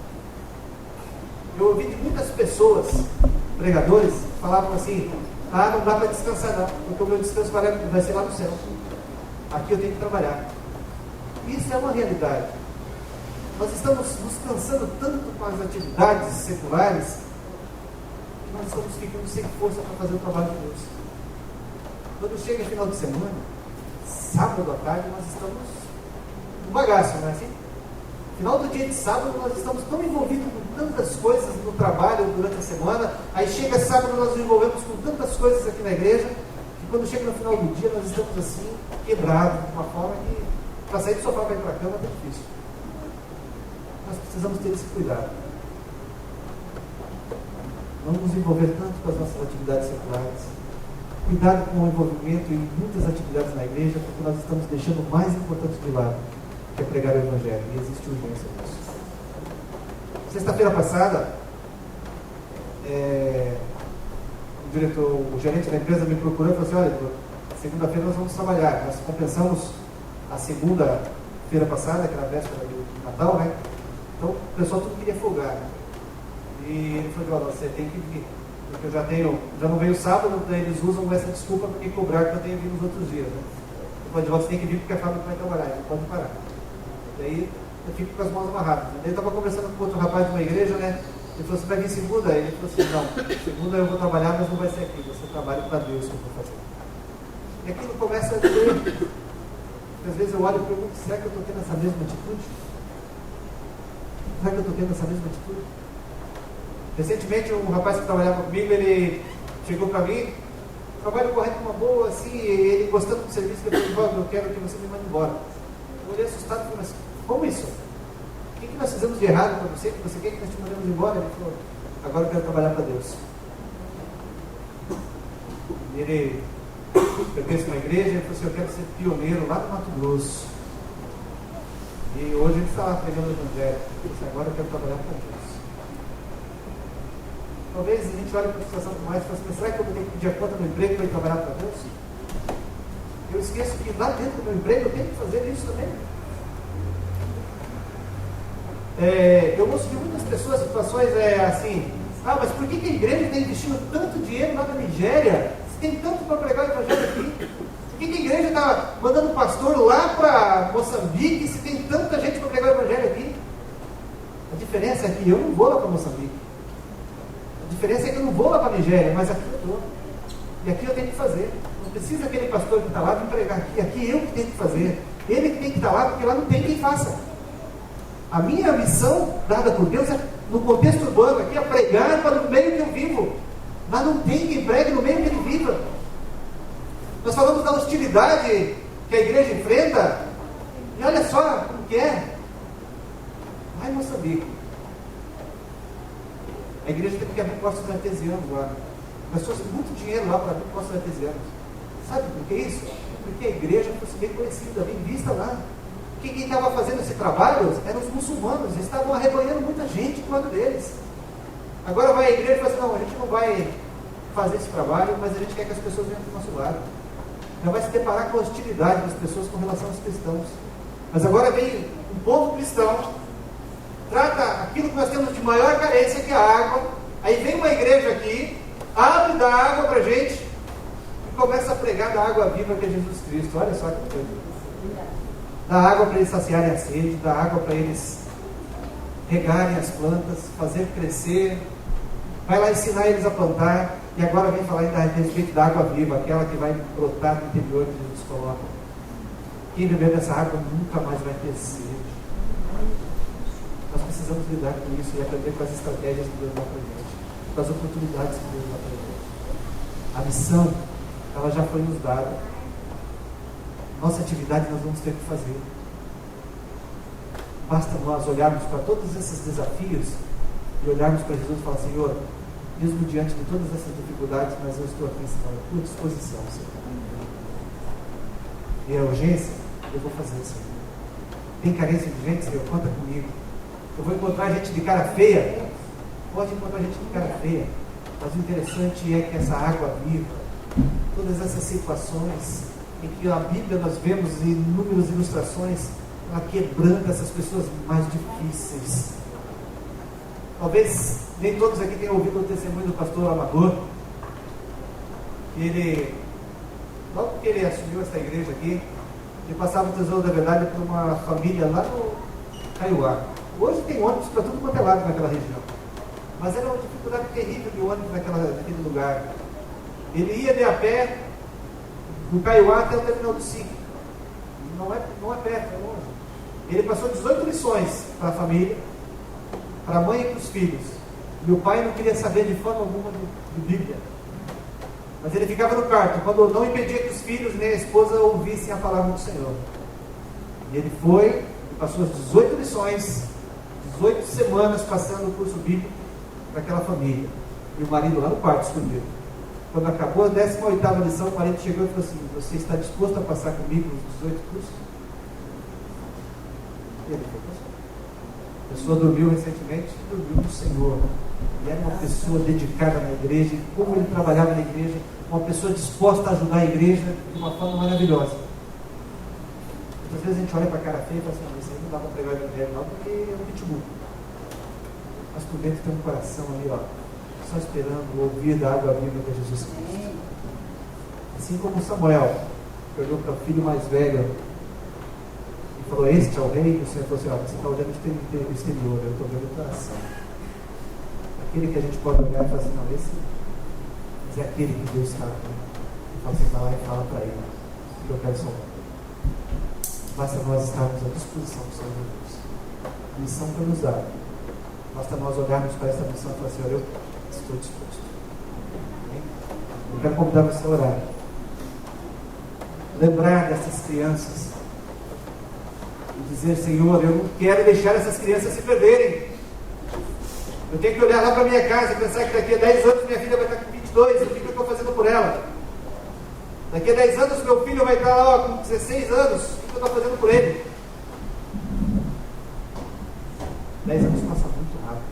Eu ouvi de muitas pessoas, pregadores, falavam assim: não dá para descansar não, porque o meu descanso vai ser lá no céu. Aqui eu tenho que trabalhar. Isso é uma realidade. Nós estamos nos cansando tanto com as atividades seculares que nós estamos ficando sem força para fazer o trabalho de Deus. Quando chega final de semana, sábado à tarde, nós estamos no bagaço, não é assim? Final do dia de sábado, nós estamos tão envolvidos com tantas coisas no trabalho durante a semana. Aí chega sábado, nós nos envolvemos com tantas coisas aqui na igreja, que quando chega no final do dia, nós estamos assim, quebrados, de uma forma que para sair do sofá para ir para a cama é difícil. Nós precisamos ter esse cuidado. Não nos envolver tanto com as nossas atividades seculares. Cuidado com o envolvimento em muitas atividades na igreja, porque nós estamos deixando o mais importante de lado, que é pregar o Evangelho, e existe urgência nisso. Sexta-feira passada, o gerente da empresa me procurou e falou assim: olha, segunda-feira nós vamos trabalhar. Nós compensamos a segunda-feira passada, que era a véspera do Natal, né? Então o pessoal tudo queria folgar, né? E ele falou: olha, você tem que vir, porque eu já não veio sábado, daí eles usam essa desculpa para me cobrar que eu tenho vindo nos outros dias, né? Você tem que vir porque a fábrica vai trabalhar, ele pode parar. Daí eu fico com as mãos amarradas. Daí eu estava conversando com outro rapaz de uma igreja, né? Ele falou: você vai vir segunda? Ele falou assim: não, segunda eu vou trabalhar, mas não vai ser aqui, vai ser trabalho para Deus que eu vou fazer. E aquilo começa a doer. Às vezes eu olho e pergunto: será que eu estou tendo essa mesma atitude? Será que eu estou tendo essa mesma atitude? Recentemente um rapaz que trabalhava comigo, ele chegou para mim, trabalho correndo uma boa, assim, ele gostando do serviço, ele falou: eu quero que você me mande embora. Eu olhei assustado e falei: mas como isso? O que nós fizemos de errado para você, que você quer que nós te mandemos embora? Ele falou: agora eu quero trabalhar para Deus. E ele pertence a uma igreja, ele falou assim: eu quero ser pioneiro lá no Mato Grosso. E hoje ele está lá pregando o Evangelho. Ele disse: agora eu quero trabalhar para Deus. Talvez a gente olhe para a situação com mais e fale assim: será que eu tenho que pedir a conta do emprego para ir trabalhar para Deus? Eu esqueço que lá dentro do meu emprego eu tenho que fazer isso também. Eu ouço de muitas pessoas situações assim: mas por que a igreja está investindo tanto dinheiro lá na Nigéria? Se tem tanto para pregar o Evangelho aqui? Por que a igreja está mandando pastor lá para Moçambique se tem tanta gente para pregar o Evangelho aqui? A diferença é que eu não vou lá para Moçambique. A diferença é que eu não vou lá para a Nigéria, mas aqui eu estou. E aqui eu tenho que fazer. Não precisa aquele pastor que está lá vir pregar aqui. Aqui eu que tenho que fazer. Ele que tem que estar lá, porque lá não tem quem faça. A minha missão, dada por Deus, é, no contexto urbano, aqui, é pregar para o meio que eu vivo. Lá não tem quem pregue no meio que ele viva. Nós falamos da hostilidade que a igreja enfrenta, e olha só como que é. Lá em Moçambique, a igreja teve que abrir postos artesianos lá. Pessoas com muito dinheiro lá para abrir postos artesianos. Sabe por que isso? Porque a igreja fosse bem conhecida, bem vista lá. Porque quem estava fazendo esse trabalho eram os muçulmanos, eles estavam arrebanhando muita gente do lado deles. Agora vai a igreja e fala assim: não, a gente não vai fazer esse trabalho, mas a gente quer que as pessoas venham para o nosso lado. Já vai se deparar com a hostilidade das pessoas com relação aos cristãos. Mas agora vem um povo cristão, trata aquilo que nós temos de maior carência, que é a água. Aí vem uma igreja aqui, abre da água para a gente e começa a pregar da água viva que é Jesus Cristo. Olha só que coisa. Dá água para eles saciarem a sede, dá água para eles regarem as plantas, fazer crescer, vai lá ensinar eles a plantar, e agora vem falar ainda a respeito da água viva, aquela que vai brotar no interior que Jesus coloca. Quem beber dessa água nunca mais vai ter sede. Nós precisamos lidar com isso e aprender com as estratégias que Deus dá para a gente, com as oportunidades que Deus dá para a gente. A missão, ela já foi nos dada. Nossa atividade nós vamos ter que fazer. Basta nós olharmos para todos esses desafios e olharmos para Jesus e falar: Senhor, mesmo diante de todas essas dificuldades, mas eu estou aqui à tua disposição, Senhor. E a urgência, eu vou fazer, Senhor. Tem carência de gente, Senhor? Conta comigo. Eu vou encontrar gente de cara feia, pode encontrar gente de cara feia, mas o interessante é que essa água viva, todas essas situações em que a Bíblia nós vemos inúmeras ilustrações, ela quebranta essas pessoas mais difíceis. Talvez nem todos aqui tenham ouvido o testemunho do pastor Amador, que ele, logo que ele assumiu essa igreja aqui, ele passava o tesouro da verdade para uma família lá no Caiuá. Hoje tem ônibus para tudo quanto é lado naquela região, mas era uma dificuldade terrível de ônibus naquele lugar. Ele ia de a pé do Caiuá até o terminal do SIC. Não é perto, é longe. Ele passou 18 lições para a família, para a mãe e para os filhos. E o pai não queria saber de forma alguma de Bíblia. Mas ele ficava no quarto, quando não impedia que os filhos nem a esposa ouvissem a palavra do Senhor. E ele foi, passou as 18 lições, 18 semanas passando o curso bíblico para aquela família. E o marido lá no quarto escondido. Quando acabou a 18ª lição, o marido chegou e falou assim: você está disposto a passar comigo os 18 cursos? E ele foi passar. A pessoa dormiu recentemente, dormiu no Senhor. E era uma pessoa dedicada na igreja, e como ele trabalhava na igreja, uma pessoa disposta a ajudar a igreja de uma forma maravilhosa. Muitas vezes a gente olha para a cara feia e fala assim: não, isso aí não dá para pregar o evangelho não, porque é um pitbull. Mas por dentro tem um coração ali, ó, só esperando ouvir da água viva de Jesus Cristo. Assim como Samuel, que olhou para o filho mais velho e falou: este é o rei. E o Senhor falou assim: ó, você está olhando o exterior, eu estou vendo o coração. Aquele que a gente pode olhar e falar assim: não, esse é aquele que Deus está. E fala assim: vai lá e fala para ele que eu quero salvar. Basta nós estarmos à disposição do Senhor Deus. A missão foi nos dada. Basta nós olharmos para essa missão e falar assim: olha, eu estou disposto. Amém? Eu quero convidar você a orar. Lembrar dessas crianças e dizer: Senhor, eu não quero deixar essas crianças se perderem. Eu tenho que olhar lá para a minha casa e pensar que daqui a 10 anos minha filha vai estar com 22, o que eu estou fazendo por ela? Daqui a 10 anos meu filho vai estar lá com 16 anos, o que eu estou fazendo por ele? 10 anos passa muito rápido.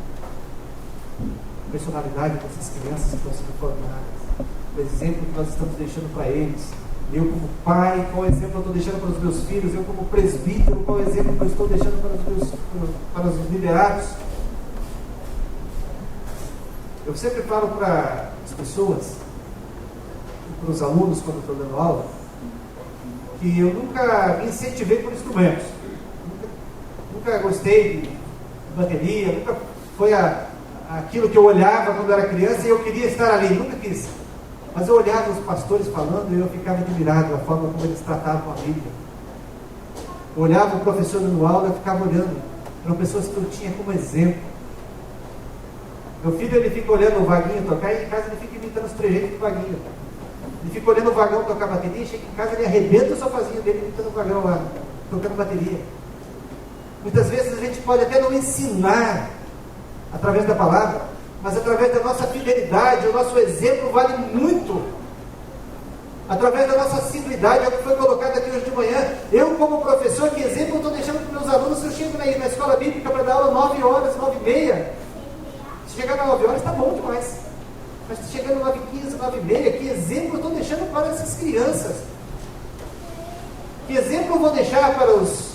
A personalidade dessas crianças que estão sendo formadas, o exemplo que nós estamos deixando para eles. Eu como pai, qual exemplo eu estou deixando para os meus filhos? Eu como presbítero, qual exemplo que eu estou deixando para os liderados? Eu sempre falo para as pessoas, para os alunos quando estou dando aula, que eu nunca me incentivei por instrumentos. Nunca gostei de bateria, nunca foi aquilo que eu olhava quando era criança e eu queria estar ali, nunca quis. Mas eu olhava os pastores falando e eu ficava admirado da forma como eles tratavam a Bíblia. Eu olhava o professor dando aula e eu ficava olhando. Eram pessoas que eu tinha como exemplo. Meu filho, ele fica olhando o Vaguinho tocar e em casa ele fica imitando os trejeitos do Vaguinho. Ele fica olhando o Vagão tocar bateria e chega em casa ele arrebenta o sofazinho dele imitando o Vagão lá, tocando bateria. Muitas vezes a gente pode até não ensinar através da palavra, mas através da nossa fidelidade, o nosso exemplo vale muito. Através da nossa assiduidade, é o que foi colocado aqui hoje de manhã. Eu, como professor, que exemplo eu estou deixando para os meus alunos? Se eu chego na escola bíblica para dar aula 9 horas, 9h30, se chegar às 9 horas está bom demais. Mas se chegar às 9h15, 9h30, que exemplo eu estou deixando para essas crianças? Que exemplo eu vou deixar para os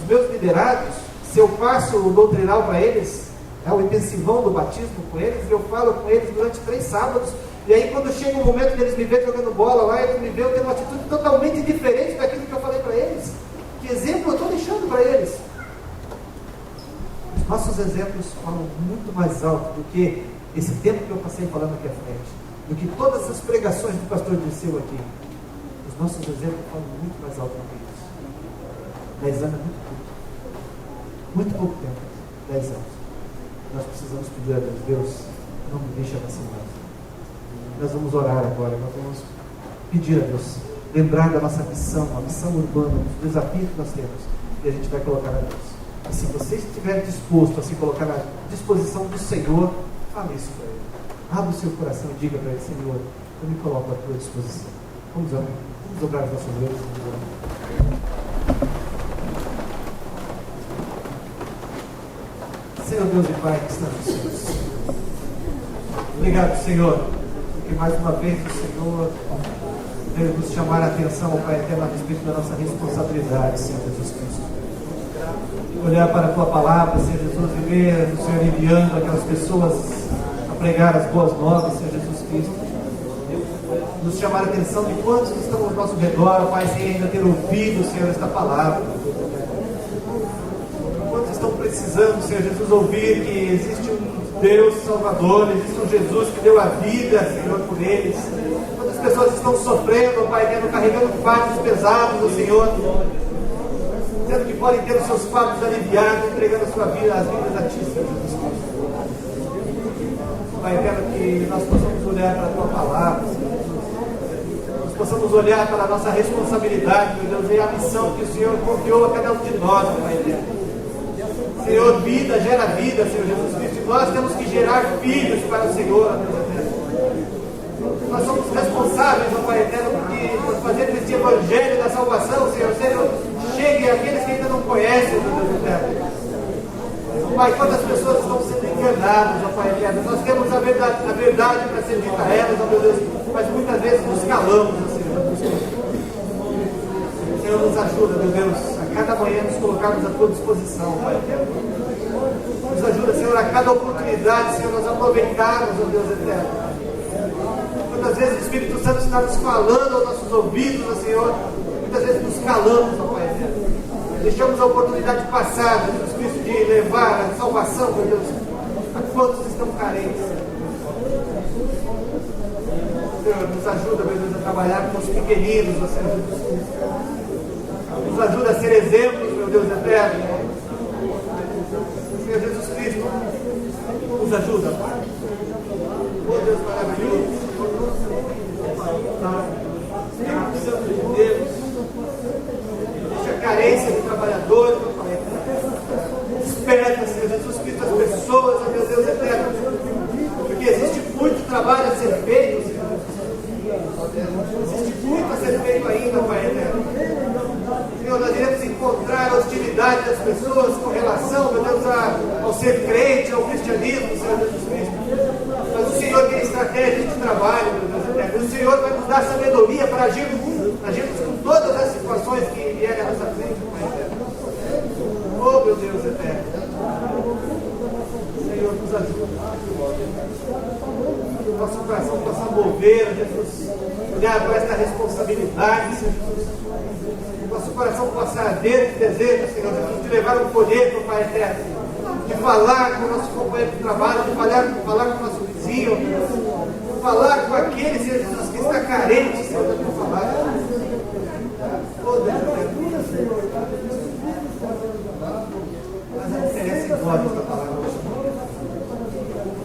meus liderados? Se eu passo o doutrinal para eles, o intensivão do batismo com eles, eu falo com eles durante 3 sábados, e aí quando chega o momento deles me ver jogando bola lá, eles me veem eu tenho uma atitude totalmente diferente daquilo que eu falei para eles. Que exemplo eu estou deixando para eles? Os nossos exemplos falam muito mais alto do que esse tempo que eu passei falando aqui à frente, do que todas as pregações do pastor Dirceu aqui. Os nossos exemplos falam muito mais alto do que isso. 10 anos é muito pouco. Muito pouco tempo. 10 anos. Nós precisamos pedir a Deus: Deus, não me deixe vacilar. Nós vamos orar agora, nós vamos pedir a Deus, lembrar da nossa missão, a missão urbana, dos desafios que nós temos, e a gente vai colocar a Deus. E se você estiver disposto a se colocar à disposição do Senhor, fale isso para Ele. Abra o seu coração e diga para Ele: Senhor, eu me coloco à tua disposição. Vamos orar. Vamos dobrar as nossas joelhos. Senhor Deus e Pai que está nos céus. Obrigado, Senhor, porque mais uma vez o Senhor veio nos chamar a atenção, Pai eterno, a respeito da nossa responsabilidade, Senhor Jesus Cristo. Olhar para a Tua palavra, Senhor Jesus, e ver o Senhor enviando aquelas pessoas a pregar as boas novas, Senhor Jesus Cristo. Nos chamar a atenção de quantos estão ao nosso redor, Pai, sem ainda ter ouvido, Senhor, esta palavra. Quantos estão precisando, Senhor Jesus, ouvir que existe um Deus Salvador, existe um Jesus que deu a vida, Senhor, por eles. Quantas pessoas estão sofrendo, Pai, carregando fardos pesados, Senhor, dizendo que podem ter os seus fardos aliviados, entregando a sua vida, as vidas a Ti, Senhor Jesus Cristo. Pai, quero que nós possamos olhar para a Tua palavra, Senhor Jesus. Nós possamos olhar para a nossa responsabilidade, meu Deus, e a missão que o Senhor confiou a cada um de nós, Pai eterno. Senhor, vida gera vida, Senhor Jesus Cristo. Nós temos que gerar filhos para o Senhor, Deus eterno. Nós somos responsáveis, ó Pai eterno, por fazer esse evangelho da salvação, Senhor. Senhor, chegue àqueles que ainda não conhecem, Deus eterno. Pai, quantas pessoas estão sendo enganadas, ó Pai eterno. Nós temos a verdade para ser dita a elas, ó meu Deus, mas muitas vezes nos calamos, ó Senhor. Senhor, nos ajuda, meu Deus, a cada manhã nos colocarmos à Tua disposição, Pai eterno. Nos ajuda, Senhor, a cada oportunidade, Senhor, nós aproveitarmos, ó Deus eterno. Muitas vezes o Espírito Santo está nos falando aos nossos ouvidos, ó Senhor. Muitas vezes nos calamos, ó Pai eterno. Deixamos a oportunidade de passar, Jesus Cristo, de levar a salvação, meu Deus, a quantos estão carentes. Senhor, nos ajuda, meu Deus, a trabalhar com os pequeninos, ó Senhor Jesus Cristo. Nos ajuda a ser exemplos, meu Deus eterno. Senhor Jesus Cristo, nos ajuda, Pai. Oh Deus maravilhoso. Espírito Santo de Deus, deixa a carência do trabalhador, Pai. Desperta, Senhor Jesus Cristo, as pessoas, oh meu Deus eterno. Porque existe muito trabalho a ser feito, Senhor. Existe muito a ser feito ainda, Pai eterno. Senhor, nós iremos encontrar a hostilidade das pessoas com relação, meu Deus, ao ser crente, ao cristianismo, Senhor Jesus Cristo. Mas o Senhor tem estratégia de trabalho, meu Deus eterno. O Senhor vai nos dar sabedoria para agirmos com todas as situações que vierem à nossa frente, Pai eterno. Oh, meu Deus eterno. Senhor, nos ajuda. Que o nosso coração possa mover, Jesus, olhar para esta responsabilidade, Senhor Jesus. Nosso coração possa arder de desejo, Senhor Jesus, de levar um folheto, Pai eterno, de falar com o nosso companheiro de trabalho, de falar com o nosso vizinho, de falar com aquele, Senhor Jesus, que está carente, Senhor, da tua palavra. Oh, Deus eterno, faz a diferença em nós, esta palavra.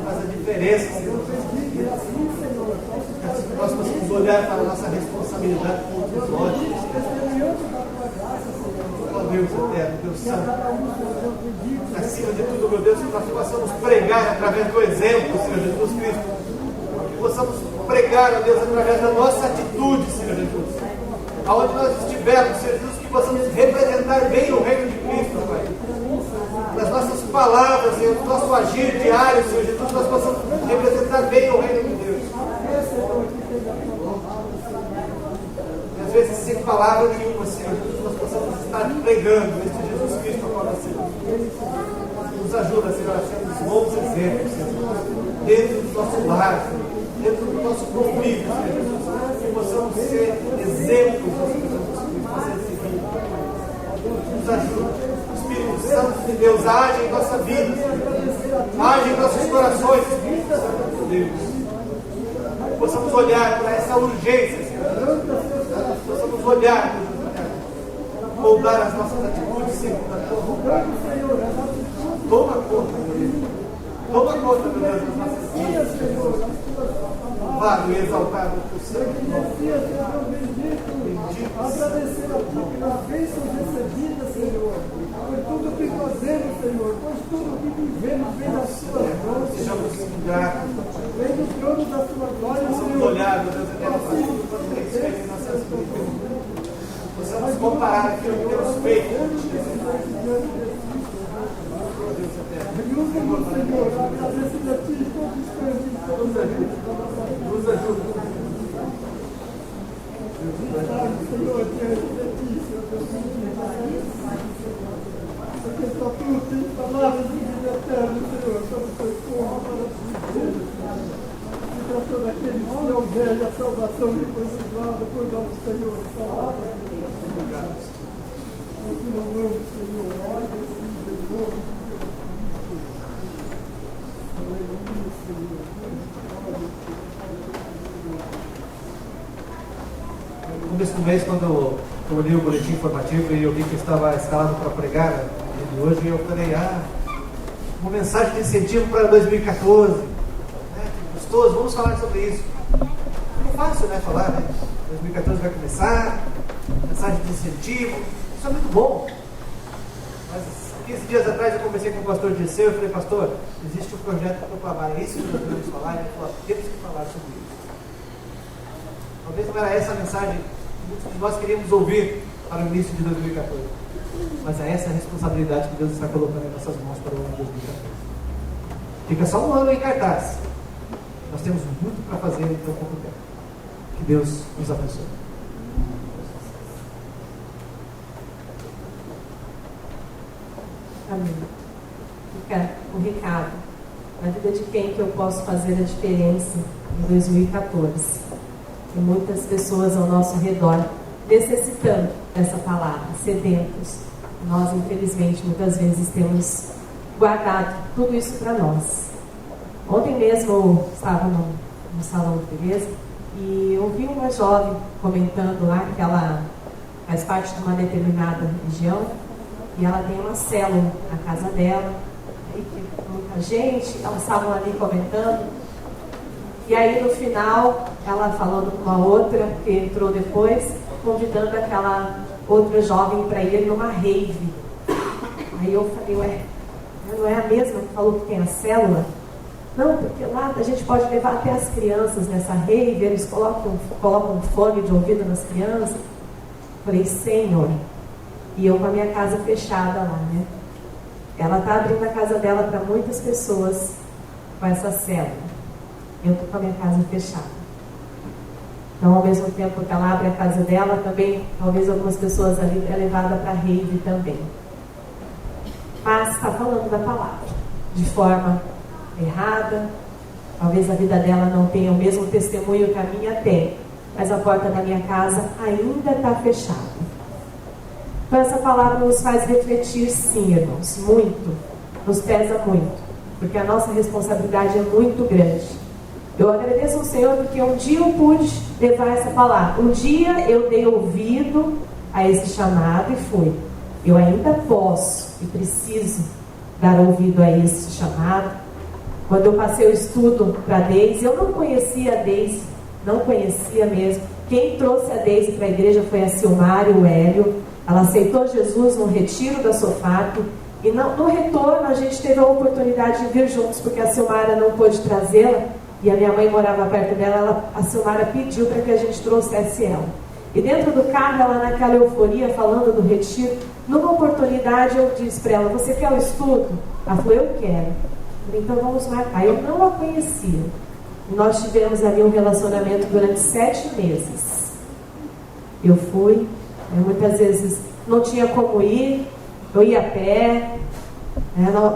Faz a diferença, Senhor Jesus. Que nós possamos olhar para a nossa responsabilidade com outros olhos. Oh Deus eterno, Deus Santo, acima de tudo, meu Deus, que nós possamos pregar através do exemplo, Senhor Jesus Cristo, que possamos pregar, ó Deus, através da nossa atitude, Senhor Jesus, aonde nós estivermos, Senhor Jesus, que possamos representar bem o reino de Cristo, Pai, nas nossas palavras, Senhor, no nosso agir diário, Senhor Jesus, nós possamos representar bem o reino de Deus. Às vezes sem palavra nenhuma, Senhor Jesus, nós possamos estar pregando este Jesus Cristo agora, Senhor. Nos ajuda, Senhor, a sermos bons exemplos, Senhor, dentro do nosso lar, dentro do nosso convívio, Senhor Jesus, que possamos ser exemplos, Senhor Jesus Cristo, a ser seguidos. Nos ajuda, Espírito Santo de Deus, age em nossa vida, age em nossos corações, Espírito Santo de Deus. Possamos olhar para essa urgência, Senhor. Possamos olhar, moldar as nossas atitudes segundo a tua vontade. Toma conta, meu Deus. Toma conta, meu Deus, das nossas vidas, Senhor. Louvado e exaltado por sempre. Agradecer a Ti pela bênção recebida, Senhor, por tudo que fazemos, Senhor, por tudo que vivemos, vem das Tuas mãos. Sejamos gratos. Vem do trono da Tua glória, Possamos Senhor. olhar, meu Deus, até para tudo que temos feito em nossas vidas. Possamos comparar aquilo que temos feito. Oh, Deus eterno. Usa-nos, Senhor, agradeço a Ti todos os cantos. Nos ajuda. Senhor, diante de Ti, Senhor, porque só Tu tens palavras de vida eterna, Senhor, sobre o Teu povo, para dizer, e para todos aqueles que alvejam a salvação que foi revelada por nosso Senhor, palavra de Deus. Nós te louvamos, Senhor, olha esse Senhor. Aleluia, Senhor. No começo do mês, quando eu olhei o boletim informativo e eu vi que eu estava escalado para pregar de hoje, eu falei, uma mensagem de incentivo para 2014, né? Gostoso, vamos falar sobre isso. É fácil, né, falar, né? 2014 vai começar, mensagem de incentivo, isso é muito bom. Mas 15 dias atrás eu conversei com o pastor Disseu e falei, pastor, existe um projeto para proclamar, é isso que nós devemos falar, e ele falou, temos que falar sobre isso. Talvez não era essa a mensagem que muitos de nós queríamos ouvir para o início de 2014. Mas é essa a responsabilidade que Deus está colocando em nossas mãos para o ano de 2014. Fica só um ano em cartaz. Nós temos muito para fazer em tão pouco tempo. Que Deus nos abençoe. Amém. Fica o recado. Na vida de quem que eu posso fazer a diferença em 2014? E muitas pessoas ao nosso redor necessitando dessa palavra, sedentos. Nós, infelizmente, muitas vezes temos guardado tudo isso para nós. Ontem mesmo eu estava no salão de beleza e ouvi uma jovem comentando lá que ela faz parte de uma determinada região e ela tem uma célula na casa dela, e que muita gente, elas estavam ali comentando. E aí no final, ela falando com uma outra que entrou depois, convidando aquela outra jovem para ir numa rave. Aí eu falei, não é a mesma que falou que tem a célula? Não, porque lá a gente pode levar até as crianças nessa rave, eles colocam fone de ouvido nas crianças. Falei, Senhor, e eu com a minha casa fechada lá, né? Ela está abrindo a casa dela para muitas pessoas com essa célula. Eu estou com a minha casa fechada. Então, ao mesmo tempo que ela abre a casa dela, também, talvez algumas pessoas ali é levada para a rave também. Mas está falando da palavra, de forma errada. Talvez a vida dela não tenha o mesmo testemunho que a minha tem, mas a porta da minha casa ainda está fechada. Então, essa palavra nos faz refletir, sim, irmãos, muito. Nos pesa muito, porque a nossa responsabilidade é muito grande. Eu agradeço ao Senhor porque um dia eu pude levar essa palavra. Um dia eu dei ouvido a esse chamado e fui. Eu ainda posso e preciso dar ouvido a esse chamado. Quando eu passei o estudo para a Deise, eu não conhecia a Deise, não conhecia mesmo. Quem trouxe a Deise para a igreja foi a Silmara e o Hélio. Ela aceitou Jesus no retiro da SOFAP. E no retorno a gente teve a oportunidade de vir juntos, porque a Silmara não pôde trazê-la. E a minha mãe morava perto dela, a Silmara pediu para que a gente trouxesse ela. E dentro do carro, ela naquela euforia, falando do retiro, numa oportunidade eu disse para ela, você quer o estudo? Ela falou, eu quero. Falei, então vamos marcar. Eu não a conhecia. E nós tivemos ali um relacionamento durante 7 meses. Eu fui, muitas vezes não tinha como ir, eu ia a pé.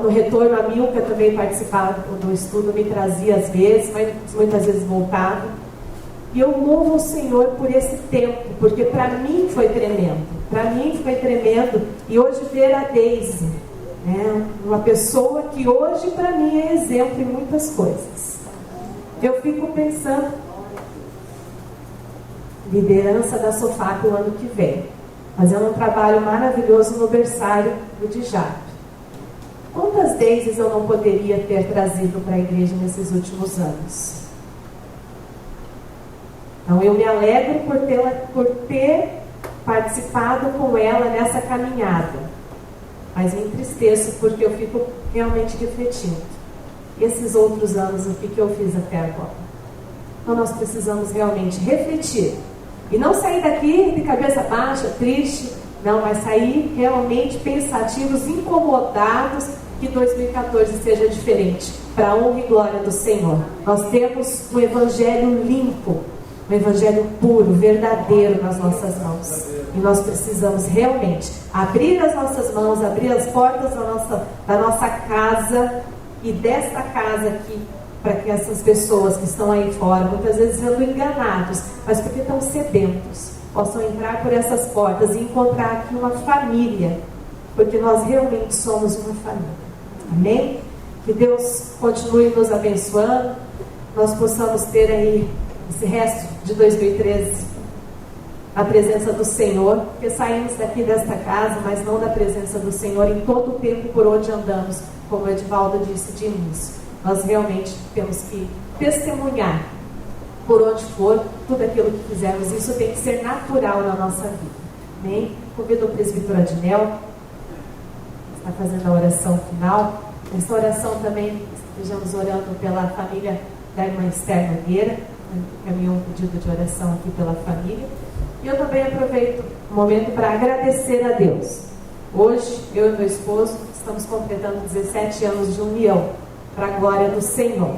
No retorno, a Milka também participava do estudo, me trazia às vezes, mas muitas vezes voltava. E eu louvo o Senhor por esse tempo, porque para mim foi tremendo. Para mim foi tremendo. E hoje ver a Deise, uma pessoa que hoje para mim é exemplo em muitas coisas. Eu fico pensando, liderança da SOFAP o ano que vem, fazendo um trabalho maravilhoso no berçário do Djape. Quantas Deises eu não poderia ter trazido para a igreja nesses últimos anos? Então eu me alegro por ter participado com ela nessa caminhada, mas me entristeço porque eu fico realmente refletindo. E esses outros anos, o que eu fiz até agora? Então nós precisamos realmente refletir e não sair daqui de cabeça baixa, triste, não, mas sair realmente pensativos, incomodados que 2014 seja diferente, para a honra e glória do Senhor. Nós temos um evangelho limpo, um evangelho puro, verdadeiro nas nossas mãos. E nós precisamos realmente abrir as nossas mãos, abrir as portas da nossa casa e desta casa aqui, para que essas pessoas que estão aí fora, muitas vezes sendo enganados, mas porque estão sedentos, possam entrar por essas portas e encontrar aqui uma família, porque nós realmente somos uma família. Amém? Que Deus continue nos abençoando, nós possamos ter aí esse resto de 2013 a presença do Senhor, porque saímos daqui desta casa, mas não da presença do Senhor em todo o tempo por onde andamos, como o Edivaldo disse de início. Nós realmente temos que testemunhar por onde for tudo aquilo que fizermos. Isso tem que ser natural na nossa vida. Amém? Convido o presbítero Adinel, está fazendo a oração final. Nessa oração também estejamos orando pela família da irmã Esther Nogueira, caminhou um pedido de oração aqui pela família. E eu também aproveito o momento para agradecer a Deus. Hoje, eu e meu esposo estamos completando 17 anos de união, para a glória do Senhor.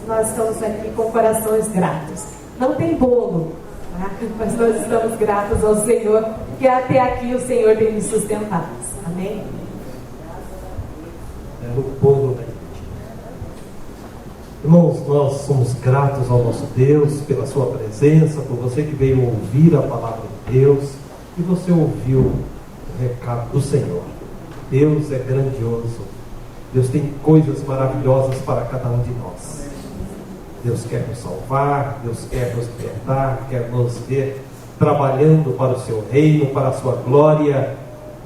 Nós estamos aqui com corações gratos. Não tem bolo, tá? Mas nós estamos gratos ao Senhor, porque até aqui o Senhor tem nos sustentado. Amém? É o bolo, né? Irmãos, nós somos gratos ao nosso Deus pela sua presença, por você que veio ouvir a palavra de Deus e você ouviu o recado do Senhor. Deus é grandioso. Deus tem coisas maravilhosas para cada um de nós. Deus quer nos salvar, Deus quer nos libertar, quer nos ver trabalhando para o seu reino, para a sua glória.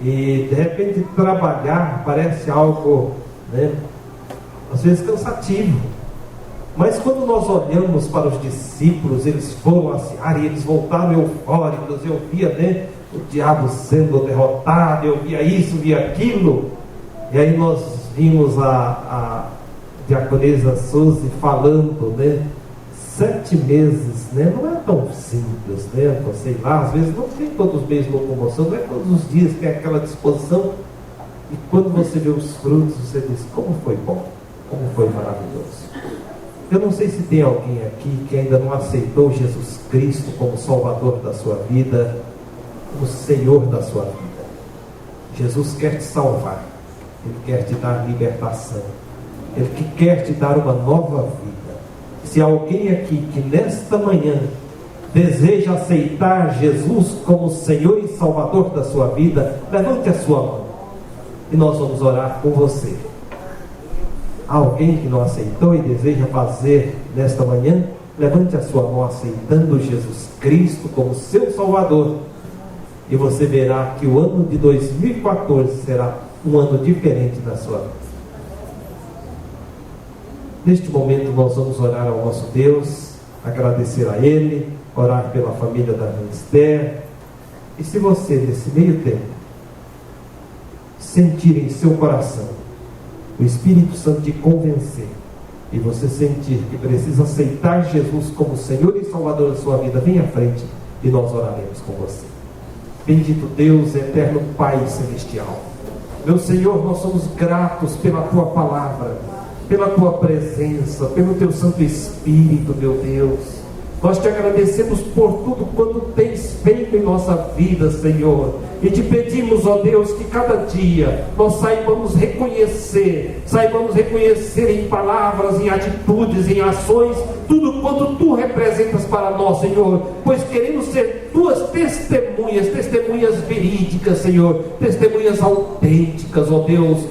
E de repente trabalhar parece algo, né, às vezes cansativo. Mas quando nós olhamos para os discípulos, eles foram a seara e eles voltaram eufóricos. Eu via, né, o diabo sendo derrotado, eu via isso, via aquilo. E aí nós vimos a diaconisa Suzy falando, né, 7 meses, né, não é tão simples, né, sei lá, às vezes não tem todos os meios de locomoção, não é todos os dias que tem aquela disposição. E quando você vê os frutos, você diz, como foi bom, como foi maravilhoso. Eu não sei se tem alguém aqui que ainda não aceitou Jesus Cristo como Salvador da sua vida, como Senhor da sua vida. Jesus quer te salvar, Ele quer te dar libertação, Ele quer te dar uma nova vida. Se alguém aqui que nesta manhã deseja aceitar Jesus como Senhor e Salvador da sua vida, levante a sua mão e nós vamos orar com você. Há alguém que não aceitou e deseja fazer nesta manhã? Levante a sua mão aceitando Jesus Cristo como seu Salvador. E você verá que o ano de 2014 será um ano diferente na sua vida. Neste momento nós vamos orar ao nosso Deus, agradecer a Ele, orar pela família da irmã Esther. E se você, nesse meio tempo, sentir em seu coração o Espírito Santo te convencer, e você sentir que precisa aceitar Jesus como Senhor e Salvador da sua vida, vem à frente e nós oraremos com você. Bendito Deus, eterno Pai Celestial, meu Senhor, nós somos gratos pela Tua palavra, pela Tua presença, pelo Teu Santo Espírito, meu Deus. Nós te agradecemos por tudo quanto tens feito em nossa vida, Senhor. E te pedimos, ó Deus, que cada dia nós saibamos reconhecer em palavras, em atitudes, em ações, tudo quanto Tu representas para nós, Senhor. Pois queremos ser Tuas testemunhas verídicas, Senhor, testemunhas autênticas, ó Deus,